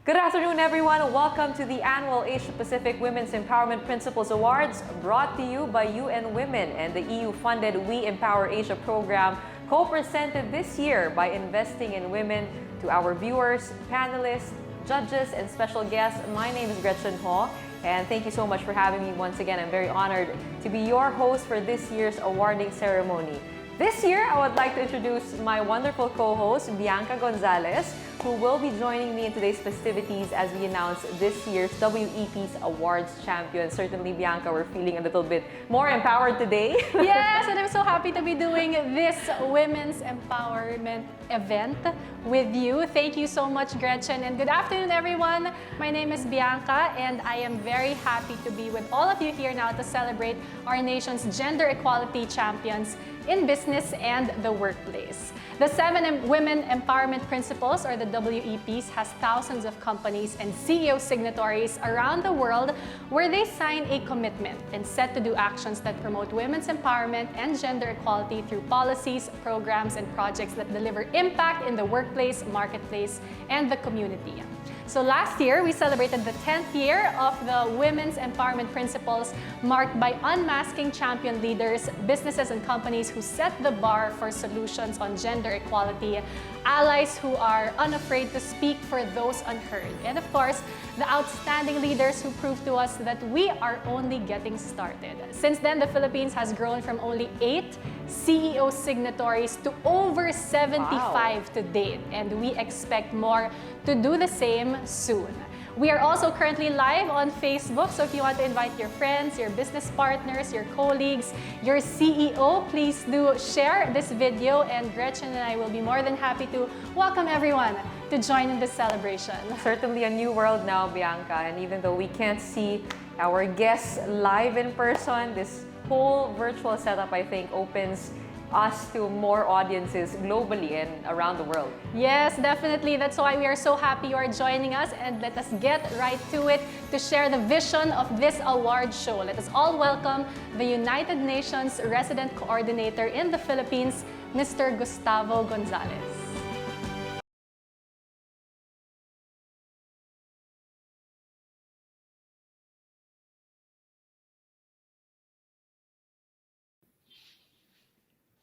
Good afternoon, everyone. Welcome to the annual Asia Pacific Women's Empowerment Principles Awards, brought to you by UN Women and the EU-funded WeEmpowerAsia program, co-presented this year by Investing in Women. To our viewers, panelists, judges, and special guests, my name is Gretchen Ho, and thank you so much for having me once again. I'm very honored to be your host for this year's awarding ceremony. This year, I would like to introduce my wonderful co-host, Bianca Gonzalez, who will be joining me in today's festivities as we announce this year's WEPs Awards champion. Certainly, Bianca, we're feeling a little bit more empowered today. Yes, and I'm so happy to be doing this Women's Empowerment event with you. Thank you so much, Gretchen, and good afternoon, everyone. My name is Bianca, and I am very happy to be with all of you here now to celebrate our nation's gender equality champions in business and the workplace. The 7 Women Empowerment Principles, or the WEPs, has thousands of companies and CEO signatories around the world where they sign a commitment and set to do actions that promote women's empowerment and gender equality through policies, programs, and projects that deliver impact in the workplace, marketplace, and the community. So last year, we celebrated the 10th year of the Women's Empowerment Principles, marked by unmasking champion leaders, businesses and companies who set the bar for solutions on gender equality, allies who are unafraid to speak for those unheard, and of course, the outstanding leaders who prove to us that we are only getting started. Since then, the Philippines has grown from only 8 CEO signatories to over 75 to date, and we expect more to do the same soon. We are also currently live on Facebook, so if you want to invite your friends, your business partners, your colleagues, your CEO, please do share this video, and Gretchen and I will be more than happy to welcome everyone to join in this celebration. Certainly a new world now, Bianca, and even though we can't see our guests live in person, this whole virtual setup, I think, opens us to more audiences globally and around the world. Yes, definitely. That's why we are so happy you are joining us, and let us get right to it to share the vision of this award show. Let us all welcome the United Nations Resident Coordinator in the Philippines, Mr. Gustavo Gonzalez.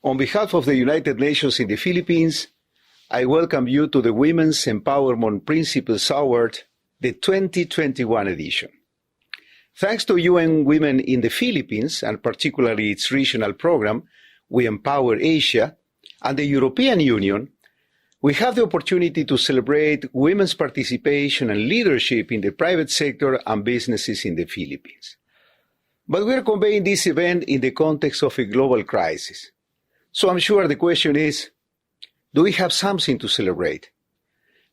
On behalf of the United Nations in the Philippines, I welcome you to the Women's Empowerment Principles Award, the 2021 edition. Thanks to UN Women in the Philippines, and particularly its regional program, WeEmpowerAsia, and the European Union, we have the opportunity to celebrate women's participation and leadership in the private sector and businesses in the Philippines. But we are conveying this event in the context of a global crisis. So I'm sure the question is, do we have something to celebrate?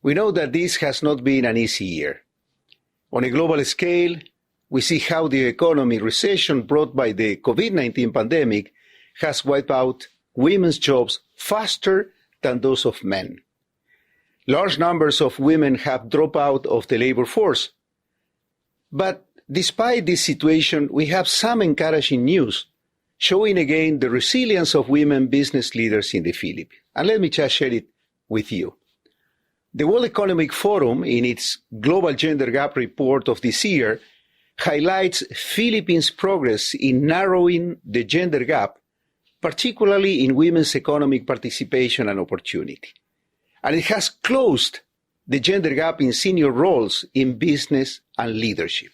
We know that this has not been an easy year. On a global scale, we see how the economic recession brought by the COVID-19 pandemic has wiped out women's jobs faster than those of men. Large numbers of women have dropped out of the labor force. But despite this situation, we have some encouraging news, showing again the resilience of women business leaders in the Philippines. And let me just share it with you. The World Economic Forum, in its Global Gender Gap report of this year, highlights Philippines' progress in narrowing the gender gap, particularly in women's economic participation and opportunity. And it has closed the gender gap in senior roles in business and leadership.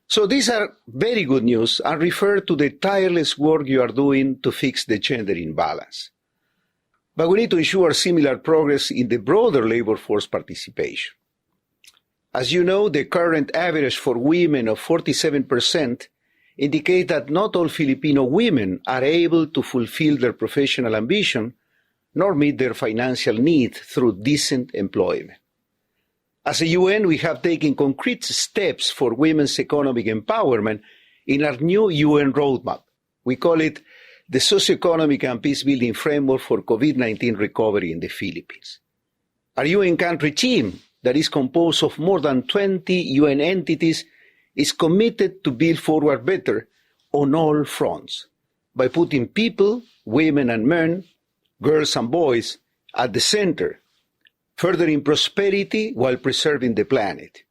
So these are very good news and refer to the tireless work you are doing to fix the gender imbalance. But we need to ensure similar progress in the broader labor force participation. As you know, the current average for women of 47% indicates that not all Filipino women are able to fulfill their professional ambition nor meet their financial needs through decent employment. As a UN, we have taken concrete steps for women's economic empowerment in our new UN roadmap. We call it the Socioeconomic and Peacebuilding Framework for COVID-19 Recovery in the Philippines. Our UN country team, that is composed of more than 20 UN entities, is committed to build forward better on all fronts by putting people, women and men, girls and boys, at the center. furthering prosperity while preserving the planet,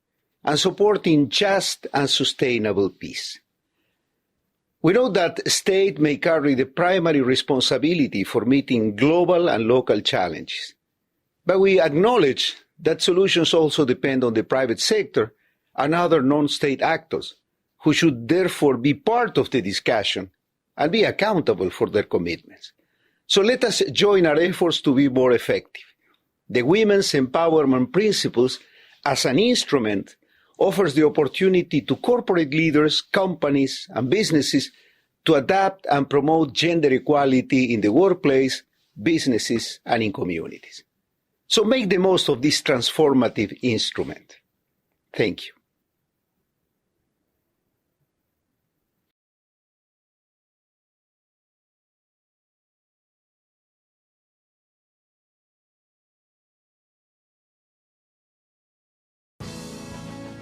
and supporting just and sustainable peace. We know that state may carry the primary responsibility for meeting global and local challenges, but we acknowledge that solutions also depend on the private sector and other non-state actors, who should therefore be part of the discussion and be accountable for their commitments. So let us join our efforts to be more effective. The Women's Empowerment Principles, as an instrument, offers the opportunity to corporate leaders, companies, and businesses to adapt and promote gender equality in the workplace, businesses, and in communities. So make the most of this transformative instrument. Thank you.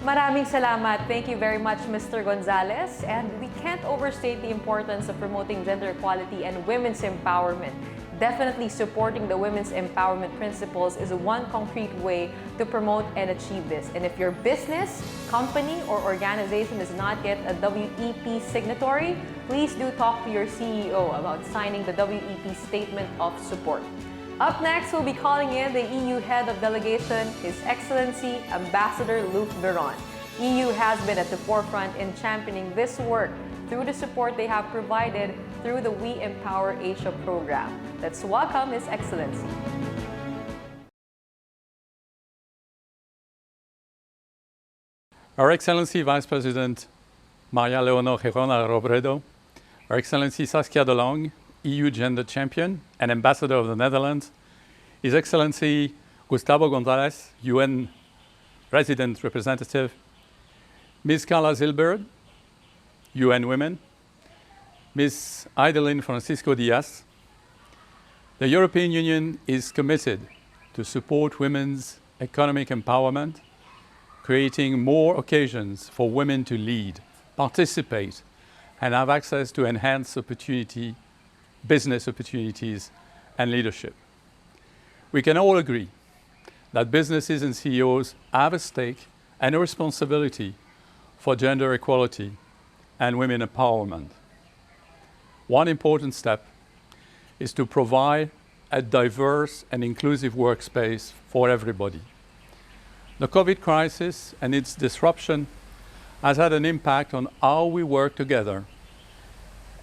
Maraming salamat. Thank you very much, Mr. Gonzalez. And we can't overstate the importance of promoting gender equality and women's empowerment. Definitely supporting the women's empowerment principles is one concrete way to promote and achieve this. And if your business, company, or organization is not yet a WEP signatory, please do talk to your CEO about signing the WEP Statement of Support. Up next, we'll be calling in the EU Head of Delegation, His Excellency Ambassador Luc Veron. EU has been at the forefront in championing this work through the support they have provided through the WeEmpowerAsia program. Let's welcome His Excellency. Her Excellency Vice President Maria Leonor Girona Robredo, Her Excellency Saskia de Lange, EU Gender Champion and Ambassador of the Netherlands, His Excellency Gustavo Gonzalez, UN Resident Representative, Ms. Carla Zilberg, UN Women, Ms. Hidilyn Francisco Diaz. The European Union is committed to support women's economic empowerment, creating more occasions for women to lead, participate, and have access to enhanced business opportunities and leadership. We can all agree that businesses and CEOs have a stake and a responsibility for gender equality and women empowerment. One important step is to provide a diverse and inclusive workspace for everybody. The COVID crisis and its disruption has had an impact on how we work together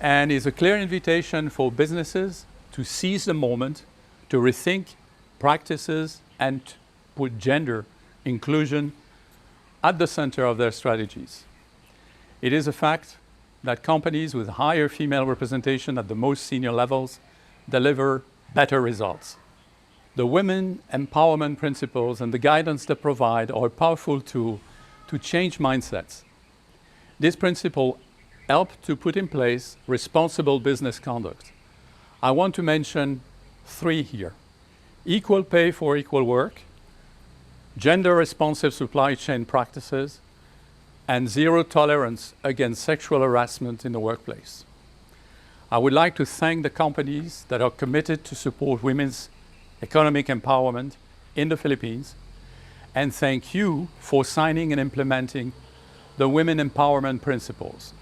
and is a clear invitation for businesses to seize the moment, to rethink practices and put gender inclusion at the center of their strategies. It is a fact that companies with higher female representation at the most senior levels deliver better results. The women empowerment principles and the guidance they provide are a powerful tool to change mindsets. This principle help to put in place responsible business conduct. I want to mention three here: equal pay for equal work, gender-responsive supply chain practices, and zero tolerance against sexual harassment in the workplace. I would like to thank the companies that are committed to support women's economic empowerment in the Philippines, and thank you for signing and implementing the Women Empowerment Principles.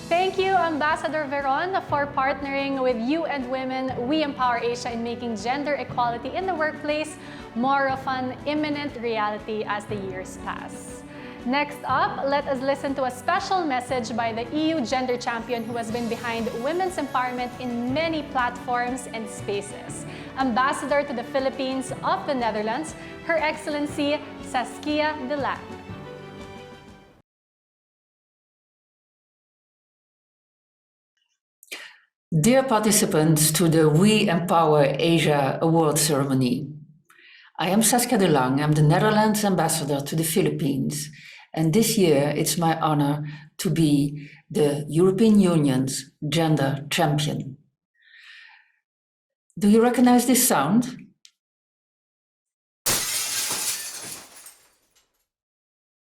Thank you, Ambassador Veron, for partnering with you and Women WeEmpowerAsia in making gender equality in the workplace more of an imminent reality as the years pass. Next up, let us listen to a special message by the EU Gender Champion who has been behind women's empowerment in many platforms and spaces. Ambassador to the Philippines of the Netherlands, Her Excellency Saskia de Lange. Dear participants to the WeEmpowerAsia Award ceremony, I am Saskia de Lange. I'm the Netherlands ambassador to the Philippines, and this year it's my honor to be the European Union's Gender Champion. Do you recognize this sound?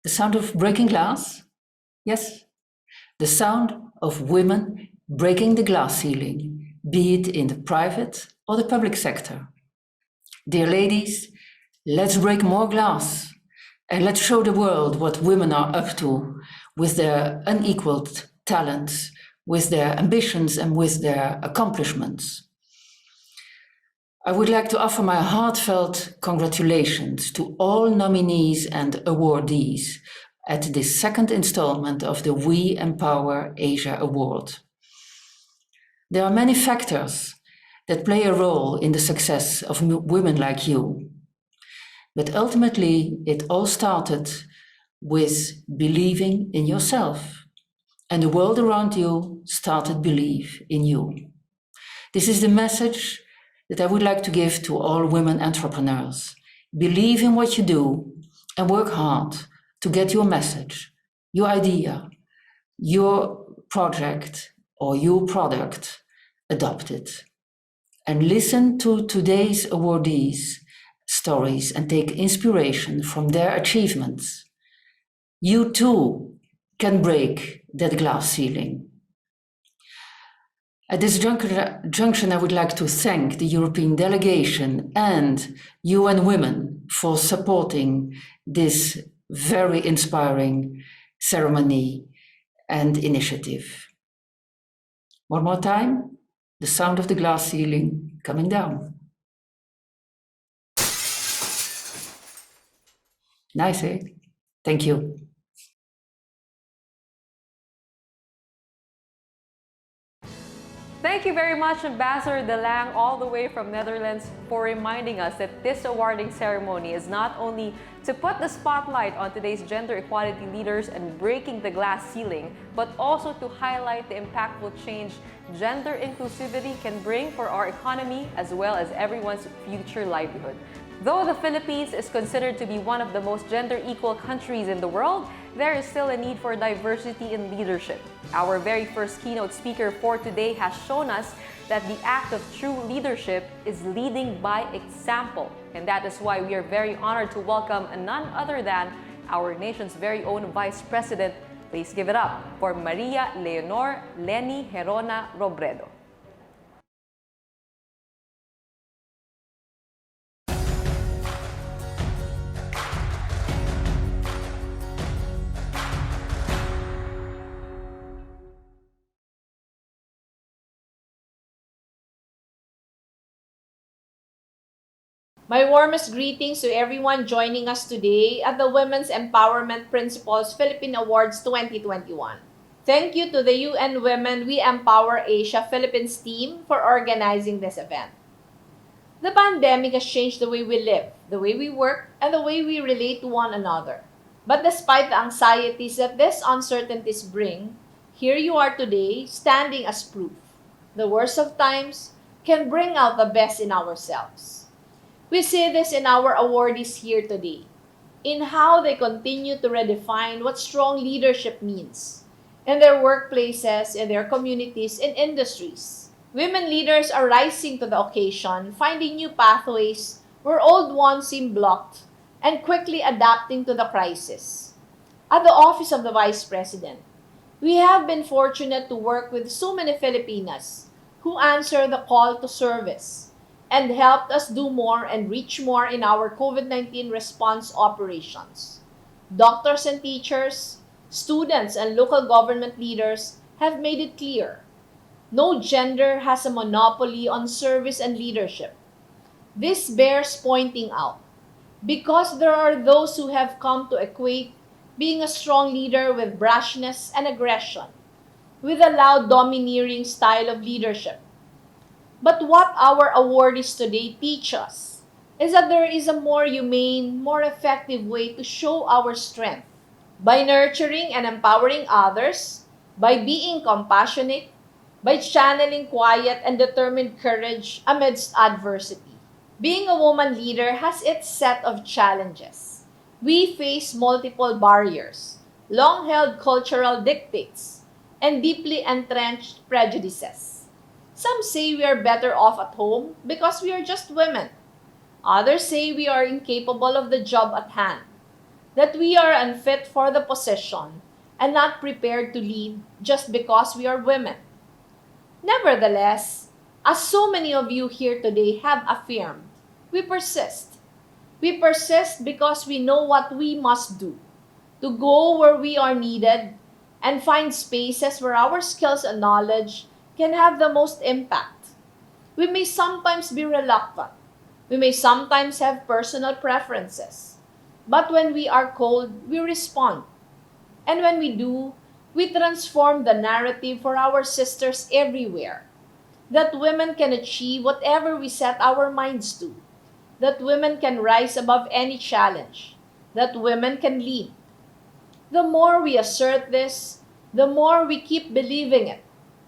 The sound of breaking glass? Yes, the sound of women breaking the glass ceiling, be it in the private or the public sector. Dear ladies, let's break more glass and let's show the world what women are up to with their unequaled talents, with their ambitions and with their accomplishments. I would like to offer my heartfelt congratulations to all nominees and awardees at this second installment of the We Empower Asia Award. There are many factors that play a role in the success of women like you, but ultimately it all started with believing in yourself, and the world around you started believe in you. This is the message that I would like to give to all women entrepreneurs. Believe in what you do and work hard to get your message, your idea, your project or your product adopted. And listen to today's awardees' stories and take inspiration from their achievements. You too can break that glass ceiling. At this junction, I would like to thank the European delegation and UN Women for supporting this very inspiring ceremony and initiative. One more time, the sound of the glass ceiling coming down. Nice, eh? Thank you. Thank you very much, Ambassador De Lang, all the way from Netherlands, for reminding us that this awarding ceremony is not only to put the spotlight on today's gender equality leaders and breaking the glass ceiling, but also to highlight the impactful change gender inclusivity can bring for our economy as well as everyone's future livelihood. Though the Philippines is considered to be one of the most gender equal countries in the world, there is still a need for diversity in leadership. Our very first keynote speaker for today has shown us that the act of true leadership is leading by example. And that is why we are very honored to welcome none other than our nation's very own Vice President. Please give it up for Maria Leonor Leni Herona Robredo. My warmest greetings to everyone joining us today at the Women's Empowerment Principles Philippine Awards 2021. Thank you to the UN Women We Empower Asia Philippines team for organizing this event. The pandemic has changed the way we live, the way we work, and the way we relate to one another. But despite the anxieties that these uncertainties bring, here you are today, standing as proof. The worst of times can bring out the best in ourselves. We see this in our awardees here today, in how they continue to redefine what strong leadership means in their workplaces, in their communities, and industries. Women leaders are rising to the occasion, finding new pathways where old ones seem blocked, and quickly adapting to the crisis. At the Office of the Vice President, we have been fortunate to work with so many Filipinas who answer the call to service and helped us do more and reach more in our COVID-19 response operations. Doctors and teachers, students and local government leaders have made it clear. No gender has a monopoly on service and leadership. This bears pointing out because there are those who have come to equate being a strong leader with brashness and aggression, with a loud domineering style of leadership. But what our awardees today teach us is that there is a more humane, more effective way to show our strength by nurturing and empowering others, by being compassionate, by channeling quiet and determined courage amidst adversity. Being a woman leader has its set of challenges. We face multiple barriers, long-held cultural dictates, and deeply entrenched prejudices. Some say we are better off at home because we are just women. Others say we are incapable of the job at hand, that we are unfit for the position and not prepared to lead just because we are women. Nevertheless, as so many of you here today have affirmed, we persist. We persist because we know what we must do to go where we are needed and find spaces where our skills and knowledge can have the most impact. We may sometimes be reluctant. We may sometimes have personal preferences. But when we are called, we respond. And when we do, we transform the narrative for our sisters everywhere. That women can achieve whatever we set our minds to. That women can rise above any challenge. That women can lead. The more we assert this, the more we keep believing it,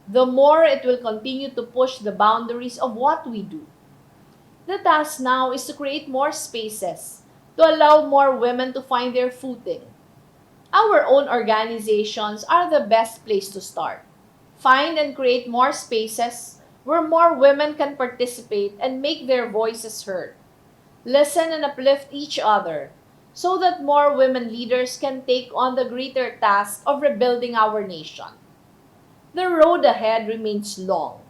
the more it will continue to push the boundaries of what we do. The task now is to create more spaces, to allow more women to find their footing. Our own organizations are the best place to start. Find and create more spaces where more women can participate and make their voices heard. Listen and uplift each other so that more women leaders can take on the greater task of rebuilding our nation. The road ahead remains long,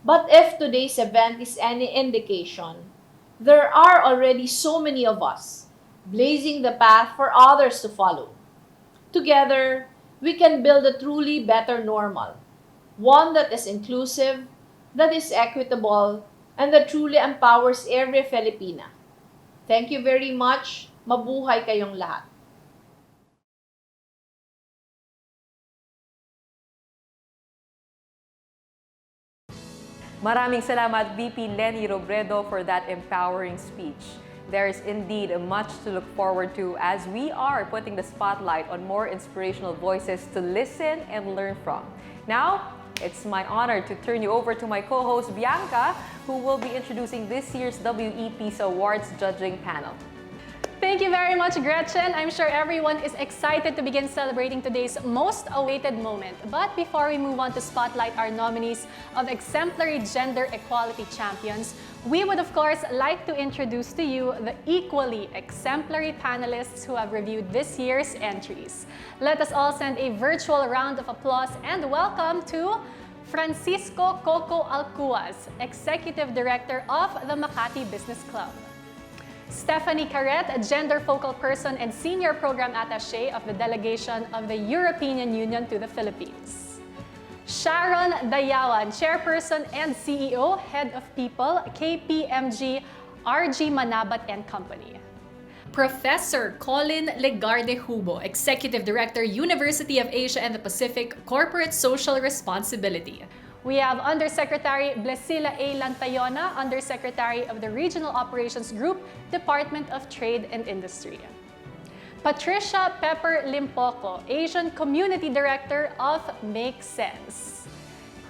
but if today's event is any indication, there are already so many of us blazing the path for others to follow. Together, we can build a truly better normal, one that is inclusive, that is equitable, and that truly empowers every Filipina. Thank you very much. Mabuhay kayong lahat. Maraming salamat, VP Leni Robredo, for that empowering speech. There is indeed much to look forward to as we are putting the spotlight on more inspirational voices to listen and learn from. Now, it's my honor to turn you over to my co-host Bianca, who will be introducing this year's WEPs Awards judging panel. Thank you very much, Gretchen. I'm sure everyone is excited to begin celebrating today's most awaited moment. But before we move on to spotlight our nominees of Exemplary Gender Equality Champions, we would of course like to introduce to you the equally exemplary panelists who have reviewed this year's entries. Let us all send a virtual round of applause and welcome to Francisco Coco Alcuaz, Executive Director of the Makati Business Club. Stephanie Carret, a gender focal person and senior program attaché of the delegation of the European Union to the Philippines. Sharon Dayawan, chairperson and CEO, head of people, KPMG, RG Manabat and Company. Professor Colin Legarde Hubo, Executive Director, University of Asia and the Pacific, Corporate Social Responsibility. We have Undersecretary Blesila A. Lantayona, Undersecretary of the Regional Operations Group, Department of Trade and Industry. Patricia Pepper Limpoco, Asian Community Director of Make Sense.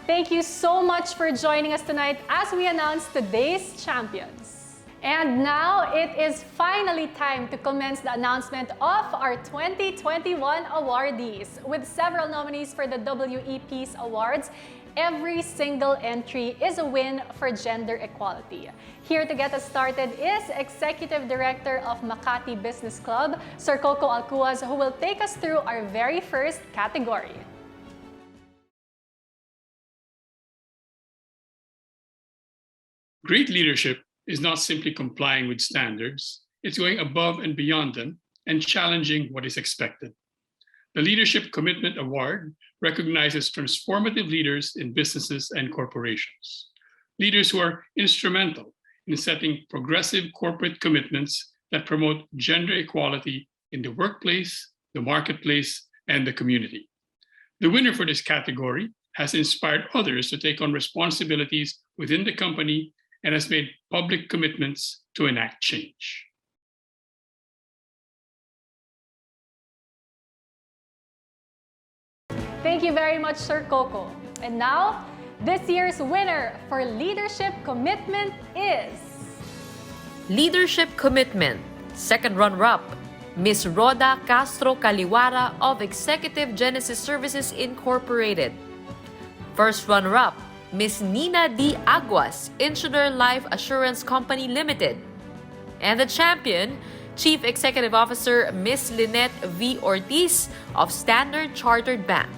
Thank you so much for joining us tonight as we announce today's champions. And now it is finally time to commence the announcement of our 2021 awardees. With several nominees for the WEPs Awards, every single entry is a win for gender equality. Here to get us started is Executive Director of Makati Business Club, Sir Coco Alcuaz, who will take us through our very first category. Great leadership is not simply complying with standards, it's going above and beyond them and challenging what is expected. The Leadership Commitment Award recognizes transformative leaders in businesses and corporations, leaders who are instrumental in setting progressive corporate commitments that promote gender equality in the workplace, the marketplace, and the community. The winner for this category has inspired others to take on responsibilities within the company and has made public commitments to enact change. Thank you very much, Sir Coco. And now, this year's winner for Leadership Commitment is... Leadership Commitment, second runner-up, Ms. Rhoda Castro Caliwara of Executive Genesis Services Incorporated. First runner-up, Ms. Nina D. Aguas, Insular Life Assurance Company Limited. And the champion, Chief Executive Officer Ms. Lynette V. Ortiz of Standard Chartered Bank.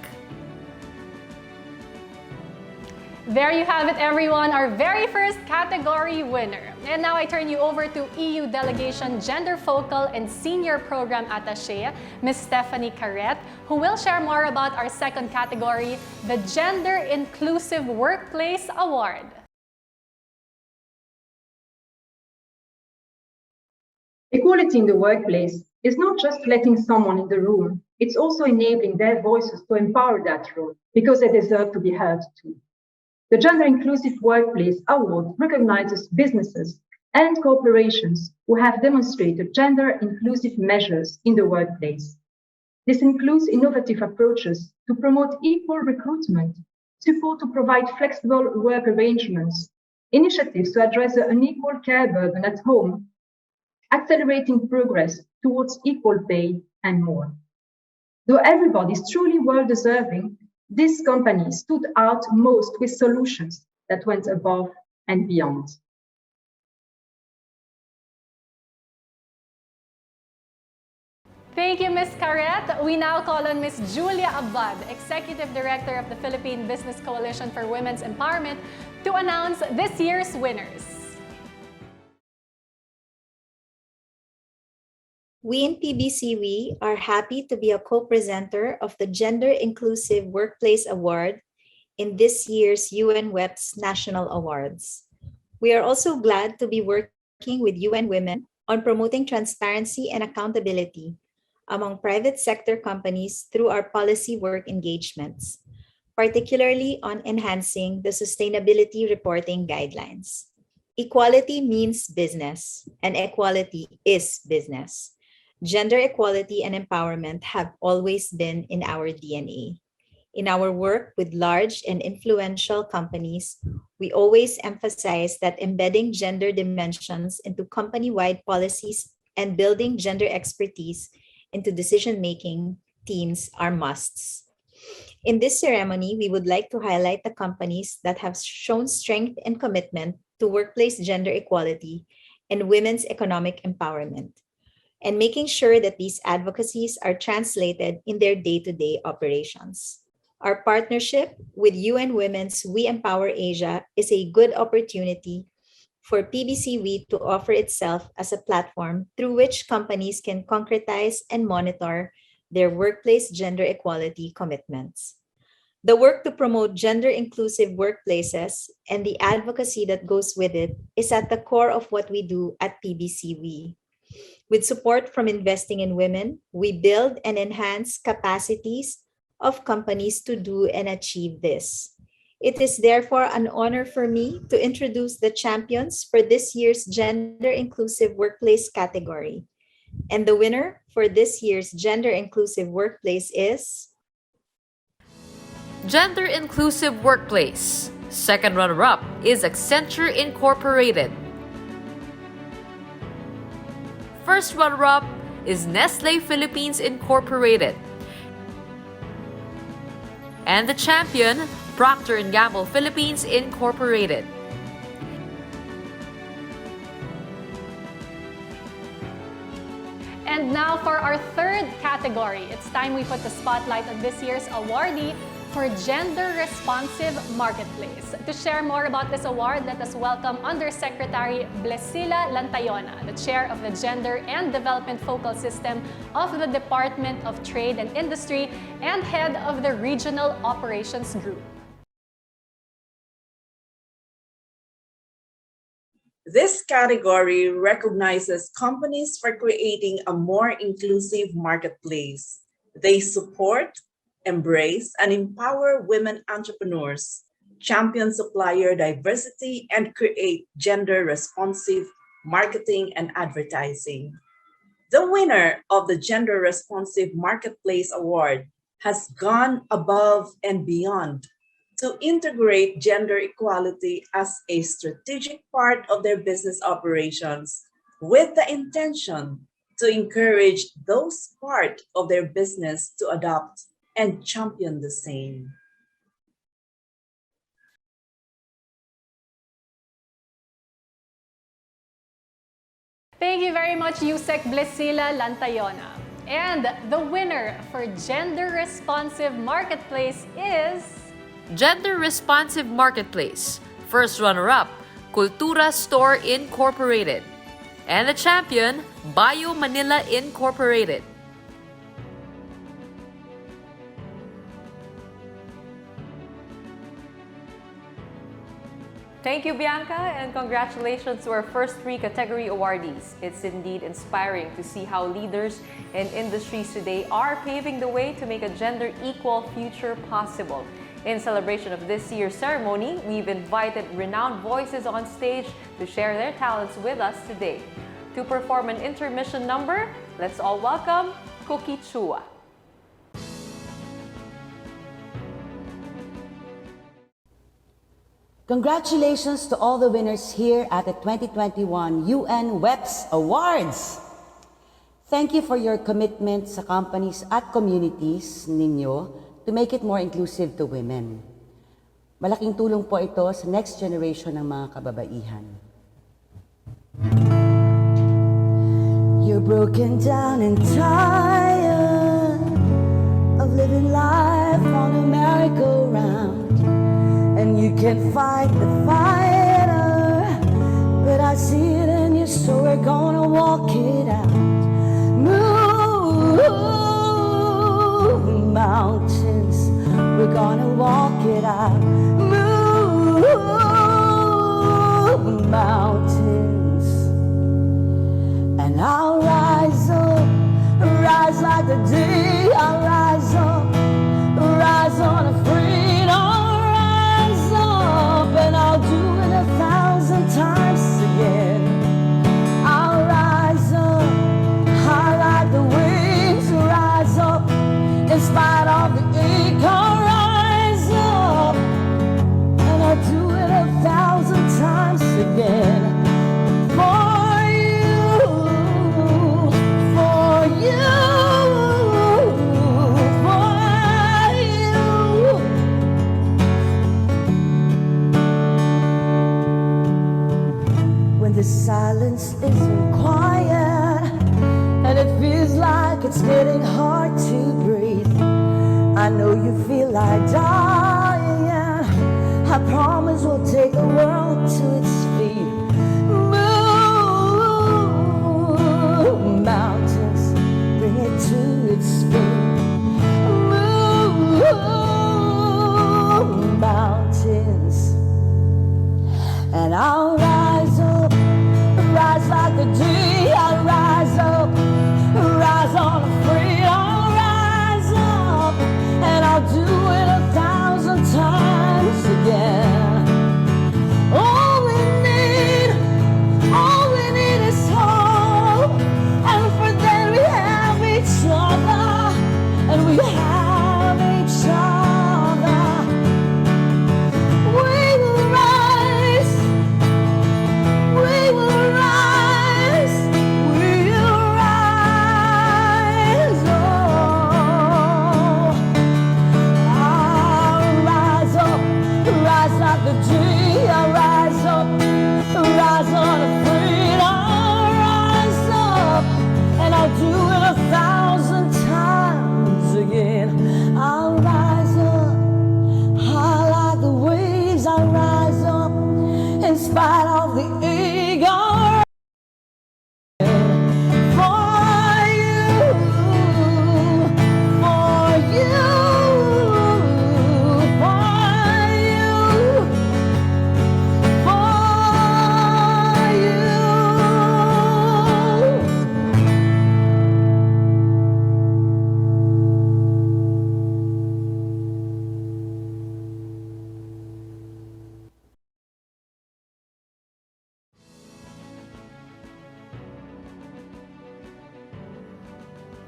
There you have it, everyone, our very first category winner. And now I turn you over to EU Delegation Gender Focal and Senior Program Attaché, Ms. Stephanie Carret, who will share more about our second category, the Gender Inclusive Workplace Award. Equality in the workplace is not just letting someone in the room, it's also enabling their voices to empower that room because they deserve to be heard too. The Gender Inclusive Workplace Award recognizes businesses and corporations who have demonstrated gender-inclusive measures in the workplace. This includes innovative approaches to promote equal recruitment, support to provide flexible work arrangements, initiatives to address the unequal care burden at home, accelerating progress towards equal pay, and more. Though everybody is truly well-deserving, these companies stood out most with solutions that went above and beyond. Thank you, Ms. Carret. We now call on Ms. Julia Abad, Executive Director of the Philippine Business Coalition for Women's Empowerment, to announce this year's winners. We in PBCWE are happy to be a co-presenter of the Gender Inclusive Workplace Award in this year's UN WEPs National Awards. We are also glad to be working with UN Women on promoting transparency and accountability among private sector companies through our policy work engagements, particularly on enhancing the sustainability reporting guidelines. Equality means business, and equality is business. Gender equality and empowerment have always been in our DNA. In our work with large and influential companies, we always emphasize that embedding gender dimensions into company-wide policies and building gender expertise into decision-making teams are musts. In this ceremony, we would like to highlight the companies that have shown strength and commitment to workplace gender equality and women's economic empowerment, and making sure that these advocacies are translated in their day-to-day operations. Our partnership with UN Women's WeEmpowerAsia is a good opportunity for PBCWE to offer itself as a platform through which companies can concretize and monitor their workplace gender equality commitments. The work to promote gender-inclusive workplaces and the advocacy that goes with it is at the core of what we do at PBCWE. With support from Investing in Women, we build and enhance capacities of companies to do and achieve this. It is therefore an honor for me to introduce the champions for this year's Gender Inclusive Workplace category. And the winner for this year's Gender Inclusive Workplace is Gender Inclusive Workplace. Second runner-up is Accenture Incorporated. First runner-up is Nestle Philippines Incorporated. And the champion, Procter & Gamble Philippines Incorporated. And now for our third category, it's time we put the spotlight on this year's awardee for Gender Responsive Marketplace. To share more about this award, let us welcome Undersecretary Blesila Lantayona, the Chair of the Gender and Development Focal System of the Department of Trade and Industry and Head of the Regional Operations Group. This category recognizes companies for creating a more inclusive marketplace. They support, embrace, and empower women entrepreneurs, champion supplier diversity, and create gender-responsive marketing and advertising. The winner of the Gender Responsive Marketplace Award has gone above and beyond to integrate gender equality as a strategic part of their business operations with the intention to encourage those part of their business to adopt and champion the same. Thank you very much, Yusek Blesila Lantayona. And the winner for Gender Responsive Marketplace is Gender Responsive Marketplace. First runner-up, Cultura Store Incorporated. And the champion, Bio Manila Incorporated. Thank you, Bianca, and congratulations to our first 3 category awardees. It's indeed inspiring to see how leaders in industries today are paving the way to make a gender-equal future possible. In celebration of this year's ceremony, we've invited renowned voices on stage to share their talents with us today. To perform an intermission number, let's all welcome Cookie Chua. Congratulations to all the winners here at the 2021 UN WEPs Awards! Thank you for your commitment sa companies at communities ninyo to make it more inclusive to women. Malaking tulong po ito sa next generation ng mga kababaihan. You're broken down and tired of living life on a merry-go-round. And you can fight the fighter, but I see it in you, so we're gonna walk it out. Move mountains, we're gonna walk it out. Move mountains, and I'll rise up, rise like the day. I'll rise up, rise on a freedom. And I'll do it 1,000 times again. I'll rise up, high like the waves, rise up, in spite of the ego, rise up, and I'll do it 1,000 times again. For you, for you. The silence isn't quiet, and it feels like it's getting hard to breathe. I know you feel like dying. I promise we'll take the world to its feet. Move mountains, bring it to its feet. Move mountains, and I'll rise up, rise like the day. I'll rise up, rise on a free. I'll rise up, and I'll do it 1,000 times again. All we need is hope, and for that we have each other, and we have each other. The day I rise up, rise on a freedom, I'll rise up, and I'll do it 1,000 times again. I'll rise up, high like the waves, I'll rise up, in spite of the ego.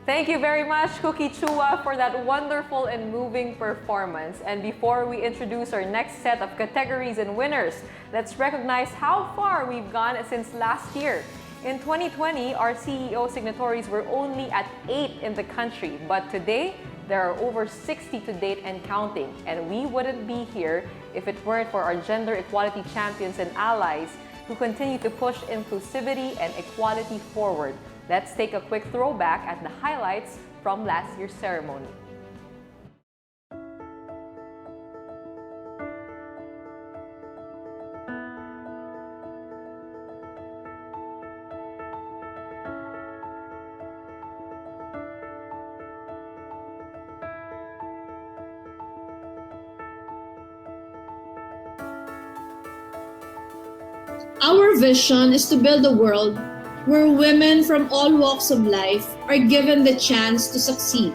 Thank you very much, Cookie Chua, for that wonderful and moving performance. And before we introduce our next set of categories and winners, let's recognize how far we've gone since last year. In 2020, our CEO signatories were only at 8 in the country, but today, there are over 60 to date and counting. And we wouldn't be here if it weren't for our gender equality champions and allies who continue to push inclusivity and equality forward. Let's take a quick throwback at the highlights from last year's ceremony. Our vision is to build a world where women from all walks of life are given the chance to succeed.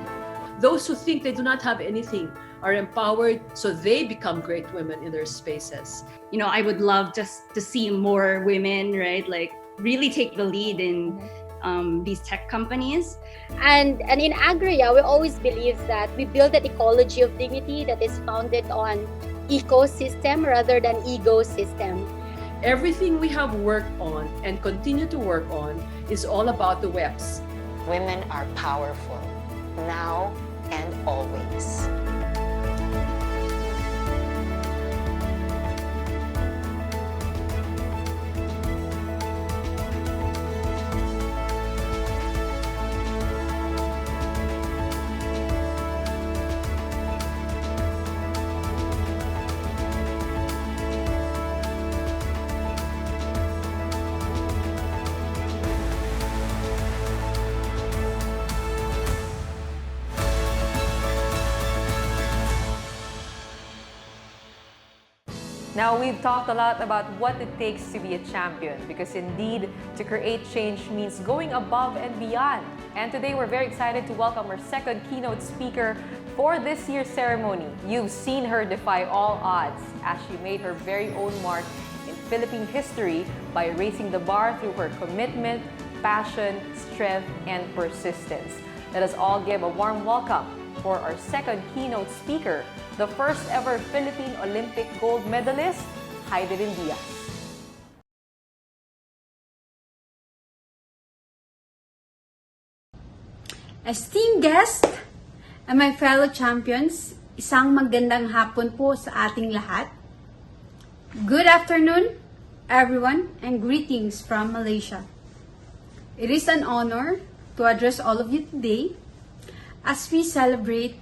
Those who think they do not have anything are empowered so they become great women in their spaces. You know, I would love just to see more women, right? Like really take the lead in these tech companies. And in Agria, we always believe that we build an ecology of dignity that is founded on ecosystem rather than ecosystem. Everything we have worked on and continue to work on is all about the WEPs. Women are powerful, now and always. Now, we've talked a lot about what it takes to be a champion, because indeed, to create change means going above and beyond. And today, we're very excited to welcome our second keynote speaker for this year's ceremony. You've seen her defy all odds as she made her very own mark in Philippine history by raising the bar through her commitment, passion, strength, and persistence. Let us all give a warm welcome for our second keynote speaker, the first ever Philippine Olympic gold medalist, Hidilyn Diaz. Esteemed guests and my fellow champions, isang magandang hapon po sa ating lahat. Good afternoon, everyone, and greetings from Malaysia. It is an honor to address all of you today as we celebrate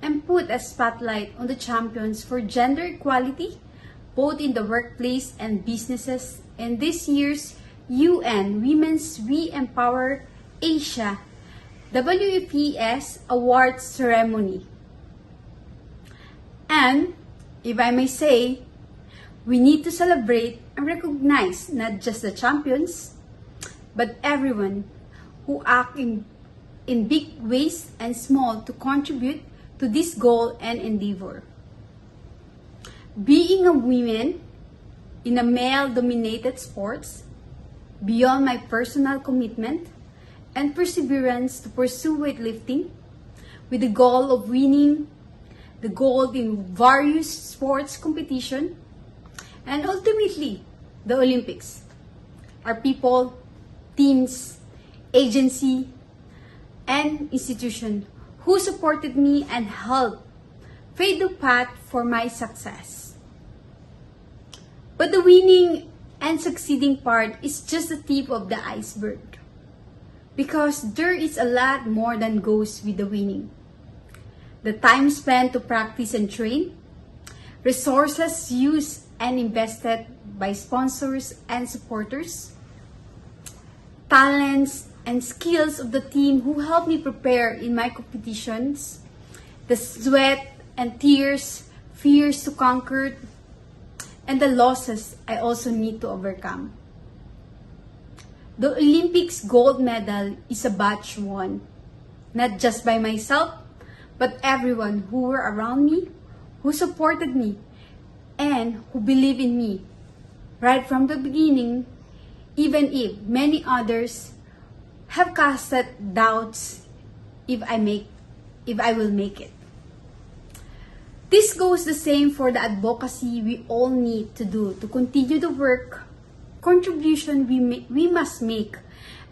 and put a spotlight on the champions for gender equality, both in the workplace and businesses, in this year's UN Women's WeEmpowerAsia WEPs Awards ceremony. And, if I may say, we need to celebrate and recognize not just the champions, but everyone who act in big ways and small to contribute to this goal and endeavor. Being a woman in a male-dominated sports, beyond my personal commitment and perseverance to pursue weightlifting with the goal of winning the gold in various sports competition and ultimately the Olympics, are people, teams, agency, and institution who supported me and helped pave the path for my success. But the winning and succeeding part is just the tip of the iceberg, because there is a lot more than goes with the winning. The time spent to practice and train, resources used and invested by sponsors and supporters, talents and skills of the team who helped me prepare in my competitions, the sweat and tears, fears to conquer, and the losses I also need to overcome. The Olympics gold medal is a badge won, not just by myself, but everyone who were around me, who supported me, and who believed in me right from the beginning, even if many others have casted doubts if I will make it. This goes the same for the advocacy we all need to do to continue the work, contribution we must make,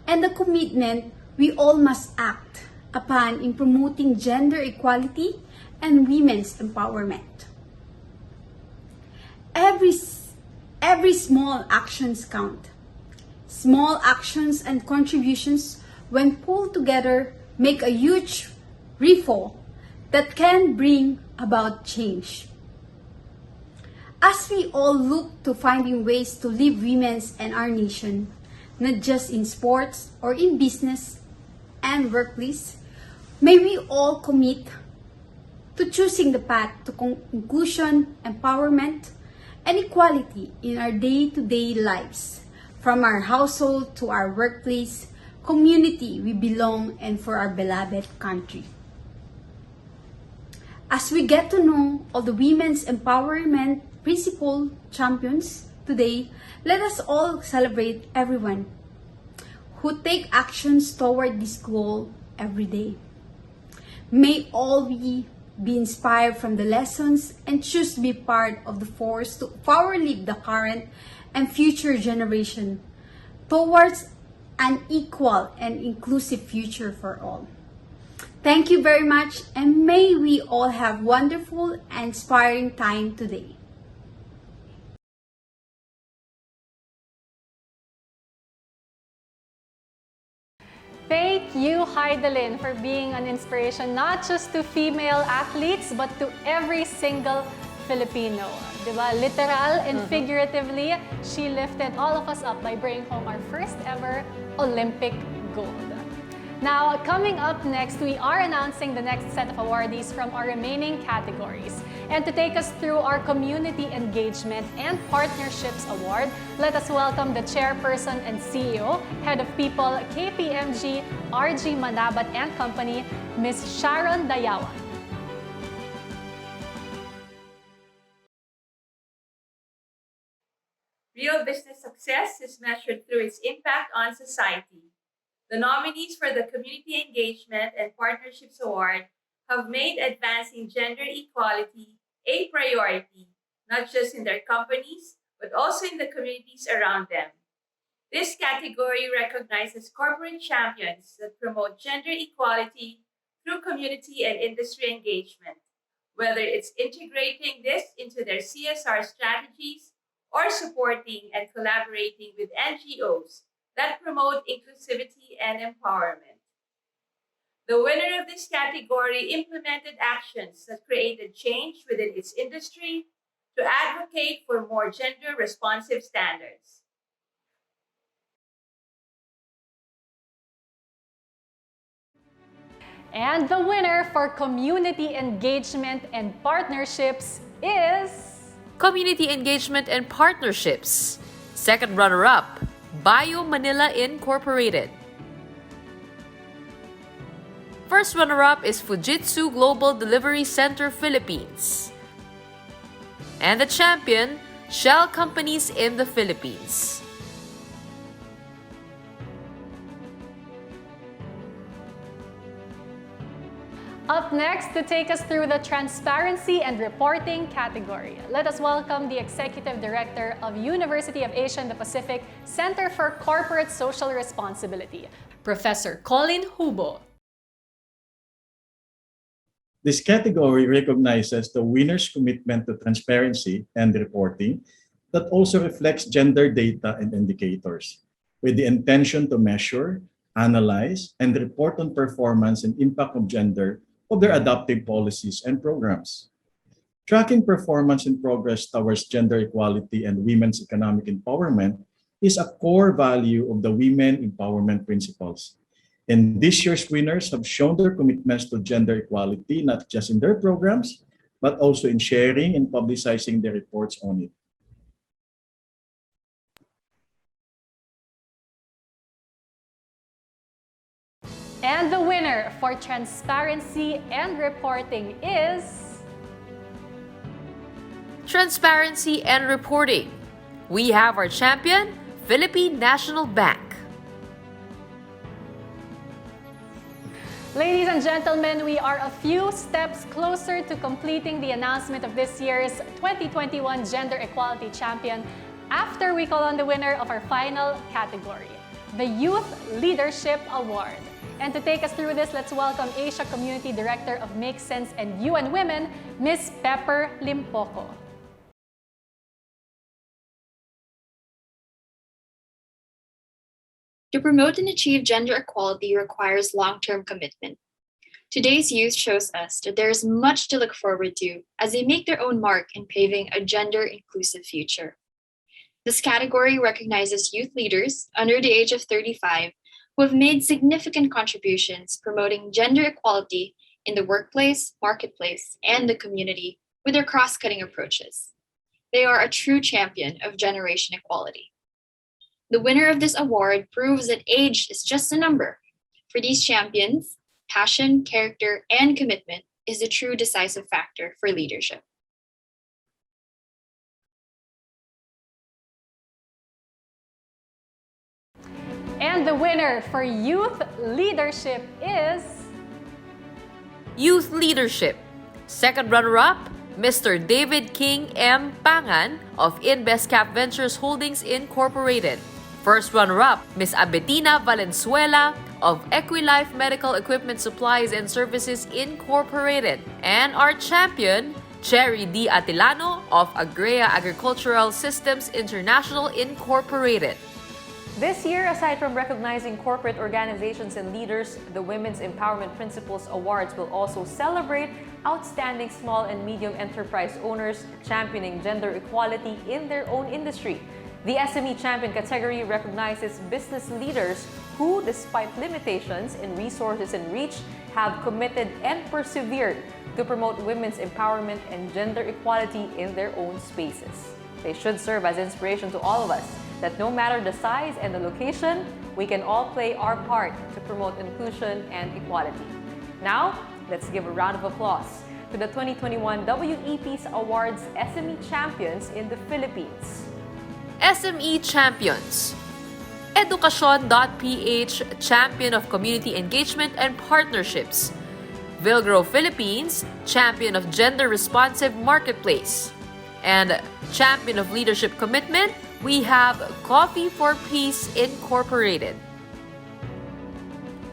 and the commitment we all must act upon in promoting gender equality and women's empowerment. Every small actions count. Small actions and contributions, when pulled together, make a huge ripple that can bring about change. As we all look to finding ways to lift women's and our nation, not just in sports or in business and workplace, may we all commit to choosing the path to inclusion, empowerment, and equality in our day-to-day lives, from our household to our workplace, community we belong, and for our beloved country. As we get to know all the women's empowerment principle champions today, let us all celebrate everyone who take actions toward this goal every day. May all we be inspired from the lessons and choose to be part of the force to power-lead the current and future generation towards an equal and inclusive future for all. Thank you very much, and may we all have wonderful and inspiring time today. Thank you, Hidilyn, for being an inspiration not just to female athletes but to every single Filipino. Diba? Literal and figuratively, she lifted all of us up by bringing home our first ever Olympic gold. Now, coming up next, we are announcing the next set of awardees from our remaining categories. And to take us through our Community Engagement and Partnerships Award, let us welcome the Chairperson and CEO, Head of People, KPMG, RG Manabat and Company, Ms. Sharon Dayawan. Real business success is measured through its impact on society. The nominees for the Community Engagement and Partnerships Award have made advancing gender equality a priority, not just in their companies, but also in the communities around them. This category recognizes corporate champions that promote gender equality through community and industry engagement, whether it's integrating this into their CSR strategies or supporting and collaborating with NGOs that promote inclusivity and empowerment. The winner of this category implemented actions that created change within its industry to advocate for more gender-responsive standards. And the winner for Community Engagement and Partnerships is... Community Engagement and Partnerships. Second runner-up, Bio Manila Incorporated. First runner-up is Fujitsu Global Delivery Center Philippines. And the champion, Shell Companies in the Philippines. Up next, to take us through the Transparency and Reporting category, let us welcome the Executive Director of University of Asia and the Pacific Center for Corporate Social Responsibility, Professor Colin Hubo. This category recognizes the winner's commitment to transparency and reporting that also reflects gender data and indicators, with the intention to measure, analyze, and report on performance and impact of gender of their adoptive policies and programs. Tracking performance and progress towards gender equality and women's economic empowerment is a core value of the Women Empowerment Principles. And this year's winners have shown their commitments to gender equality, not just in their programs, but also in sharing and publicizing their reports on it. And the winner for Transparency and Reporting is... Transparency and Reporting. We have our champion, Philippine National Bank. Ladies and gentlemen, we are a few steps closer to completing the announcement of this year's 2021 Gender Equality Champion after we call on the winner of our final category, the Youth Leadership Award. And to take us through this, let's welcome Asia Community Director of Make Sense and UN Women, Ms. Pepper Limpoco. To promote and achieve gender equality requires long-term commitment. Today's youth shows us that there is much to look forward to as they make their own mark in paving a gender-inclusive future. This category recognizes youth leaders under the age of 35 who have made significant contributions promoting gender equality in the workplace, marketplace, and the community with their cross-cutting approaches. They are a true champion of generation equality. The winner of this award proves that age is just a number. For these champions, passion, character, and commitment is the true decisive factor for leadership. And the winner for youth leadership is Youth Leadership. Second runner-up, Mr. David King M. Pangan of InvestCap Ventures Holdings Incorporated. First runner-up, Ms. Abetina Valenzuela of Equilife Medical Equipment Supplies and Services Incorporated. And our champion, Cherry D. Atilano of Agrea Agricultural Systems International Incorporated. This year, aside from recognizing corporate organizations and leaders, the Women's Empowerment Principles Awards will also celebrate outstanding small and medium enterprise owners championing gender equality in their own industry. The SME Champion category recognizes business leaders who, despite limitations in resources and reach, have committed and persevered to promote women's empowerment and gender equality in their own spaces. They should serve as inspiration to all of us that no matter the size and the location, we can all play our part to promote inclusion and equality. Now, let's give a round of applause to the 2021 WEPs Awards SME Champions in the Philippines. SME Champions. Educacion.ph, Champion of Community Engagement and Partnerships. Vilgro Philippines, Champion of Gender Responsive Marketplace. And Champion of Leadership Commitment, we have Coffee for Peace Incorporated.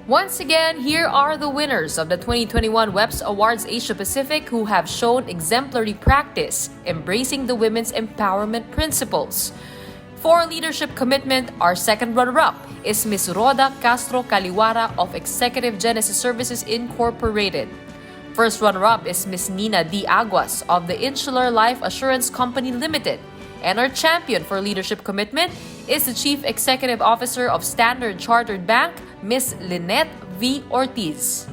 Once again, here are the winners of the 2021 WEPs Awards Asia Pacific who have shown exemplary practice embracing the women's empowerment principles. For leadership commitment, our second runner-up is Ms. Roda Castro Caliwara of Executive Genesis Services Incorporated. First runner-up is Ms. Nina D. Aguas of the Insular Life Assurance Company Limited. And our champion for leadership commitment is the Chief Executive Officer of Standard Chartered Bank, Ms. Lynette V. Ortiz.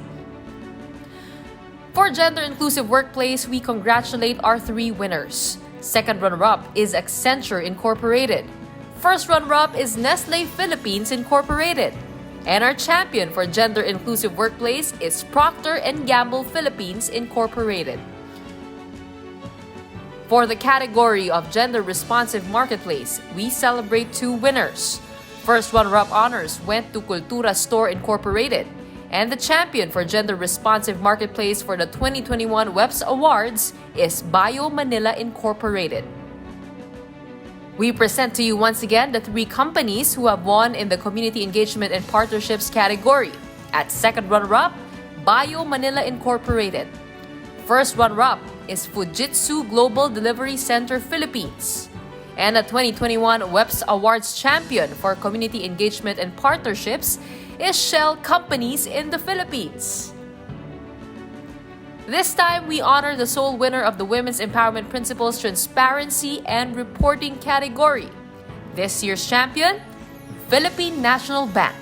For Gender Inclusive Workplace, we congratulate our three winners. Second runner-up is Accenture Incorporated. First runner-up is Nestle Philippines Incorporated. And our champion for Gender Inclusive Workplace is Procter & Gamble Philippines Incorporated. For the category of Gender Responsive Marketplace, we celebrate two winners. First runner-up honors went to Cultura Store Incorporated, and the champion for Gender Responsive Marketplace for the 2021 WEPs Awards is Bio Manila Incorporated. We present to you once again the three companies who have won in the Community Engagement and Partnerships category. At second runner-up, Bio Manila Incorporated. First runner-up is Fujitsu Global Delivery Center Philippines. And the 2021 WEPs Awards champion for Community Engagement and Partnerships is Shell Companies in the Philippines. This time, we honor the sole winner of the Women's Empowerment Principles Transparency and Reporting category. This year's champion, Philippine National Bank.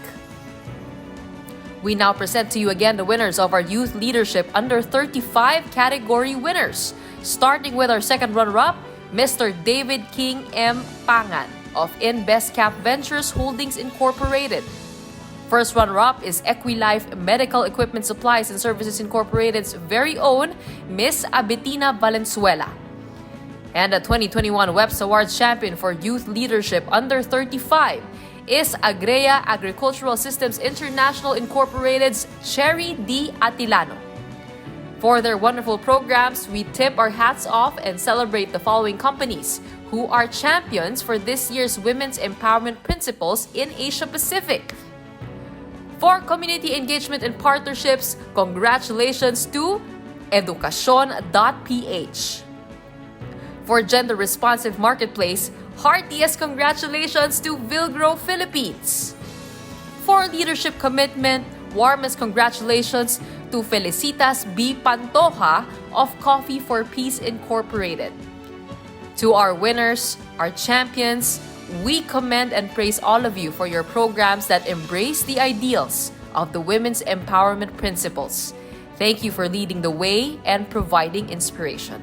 We now present to you again the winners of our Youth Leadership Under 35 category winners, starting with our second runner-up, Mr. David King M. Pangan of InvestCap Ventures Holdings Incorporated. First runner-up is Equilife Medical Equipment Supplies and Services Incorporated's very own Ms. Abetina Valenzuela. And the 2021 WEPs Awards champion for Youth Leadership Under 35 is Agrea Agricultural Systems International Incorporated's Cherry D. Atilano. For their wonderful programs, we tip our hats off and celebrate the following companies who are champions for this year's Women's Empowerment Principles in Asia Pacific. For Community Engagement and Partnerships, congratulations to Educacion.ph. For Gender Responsive Marketplace, heartiest congratulations to Vilgro Philippines. For Leadership Commitment, warmest congratulations to Felicitas B. Pantoja of Coffee for Peace Incorporated. To our winners, our champions, we commend and praise all of you for your programs that embrace the ideals of the Women's Empowerment Principles. Thank you for leading the way and providing inspiration.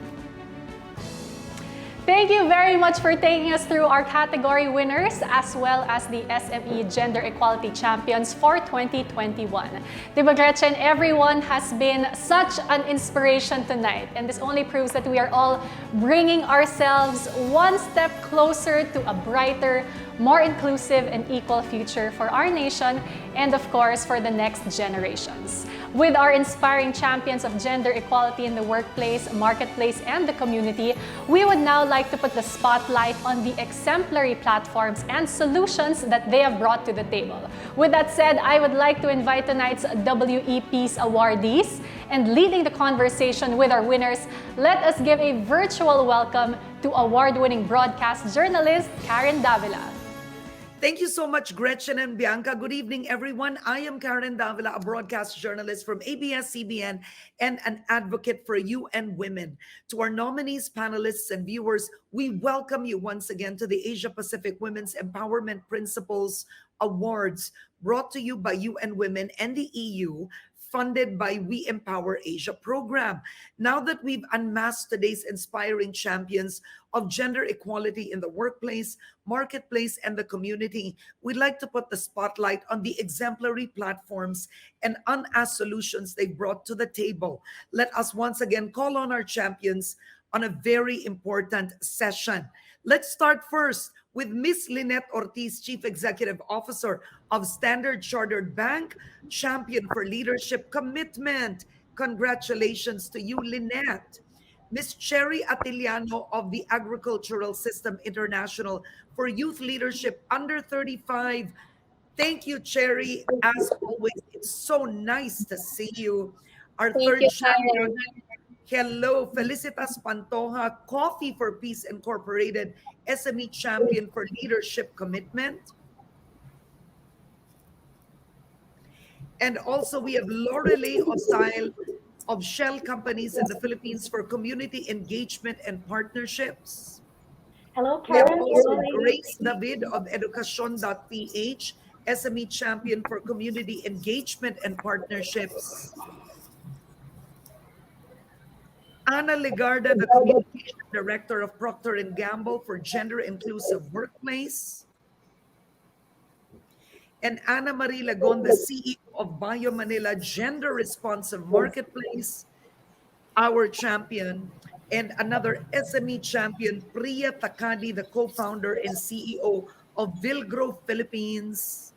Thank you very much for taking us through our category winners as well as the SME Gender Equality Champions for 2021. Diba, Gretchen, everyone has been such an inspiration tonight, and this only proves that we are all bringing ourselves one step closer to a brighter, more inclusive and equal future for our nation and of course for the next generations. With our inspiring champions of gender equality in the workplace, marketplace, and the community, we would now like to put the spotlight on the exemplary platforms and solutions that they have brought to the table. With that said, I would like to invite tonight's WEPs awardees, and leading the conversation with our winners, let us give a virtual welcome to award-winning broadcast journalist Karen Davila. Thank you so much, Gretchen and Bianca. Good evening, everyone. I am Karen Davila, a broadcast journalist from ABS-CBN and an advocate for UN Women. To our nominees, panelists, and viewers, we welcome you once again to the Asia-Pacific Women's Empowerment Principles Awards, brought to you by UN Women and the EU, funded by WeEmpowerAsia program. Now that we've unmasked today's inspiring champions of gender equality in the workplace, marketplace, and the community, we'd like to put the spotlight on the exemplary platforms and unasked solutions they brought to the table. Let us once again call on our champions on a very important session. Let's start first with Ms. Lynette Ortiz, Chief Executive Officer of Standard Chartered Bank, champion for leadership commitment. Congratulations to you, Lynette. Ms. Cherry Atiliano of the Agricultural System International for Youth Leadership Under 35. Thank you, Cherry. As always, it's so nice to see you. Our third champion, hello, Felicitas Pantoja, Coffee for Peace Incorporated, SME Champion for Leadership Commitment. And also we have Lorelei Osile of Shell Companies in the Philippines for Community Engagement and Partnerships. Hello, We have Karen. also Grace David of Educacion.ph, SME Champion for Community Engagement and Partnerships. Ana Legarda, the Communication Director of Procter & Gamble for Gender Inclusive Workplace. And Ana Marie Lagon, the CEO of Bio Manila Gender Responsive Marketplace, our champion. And another SME champion, Priya Takadi, the co-founder and CEO of Vilgro Philippines.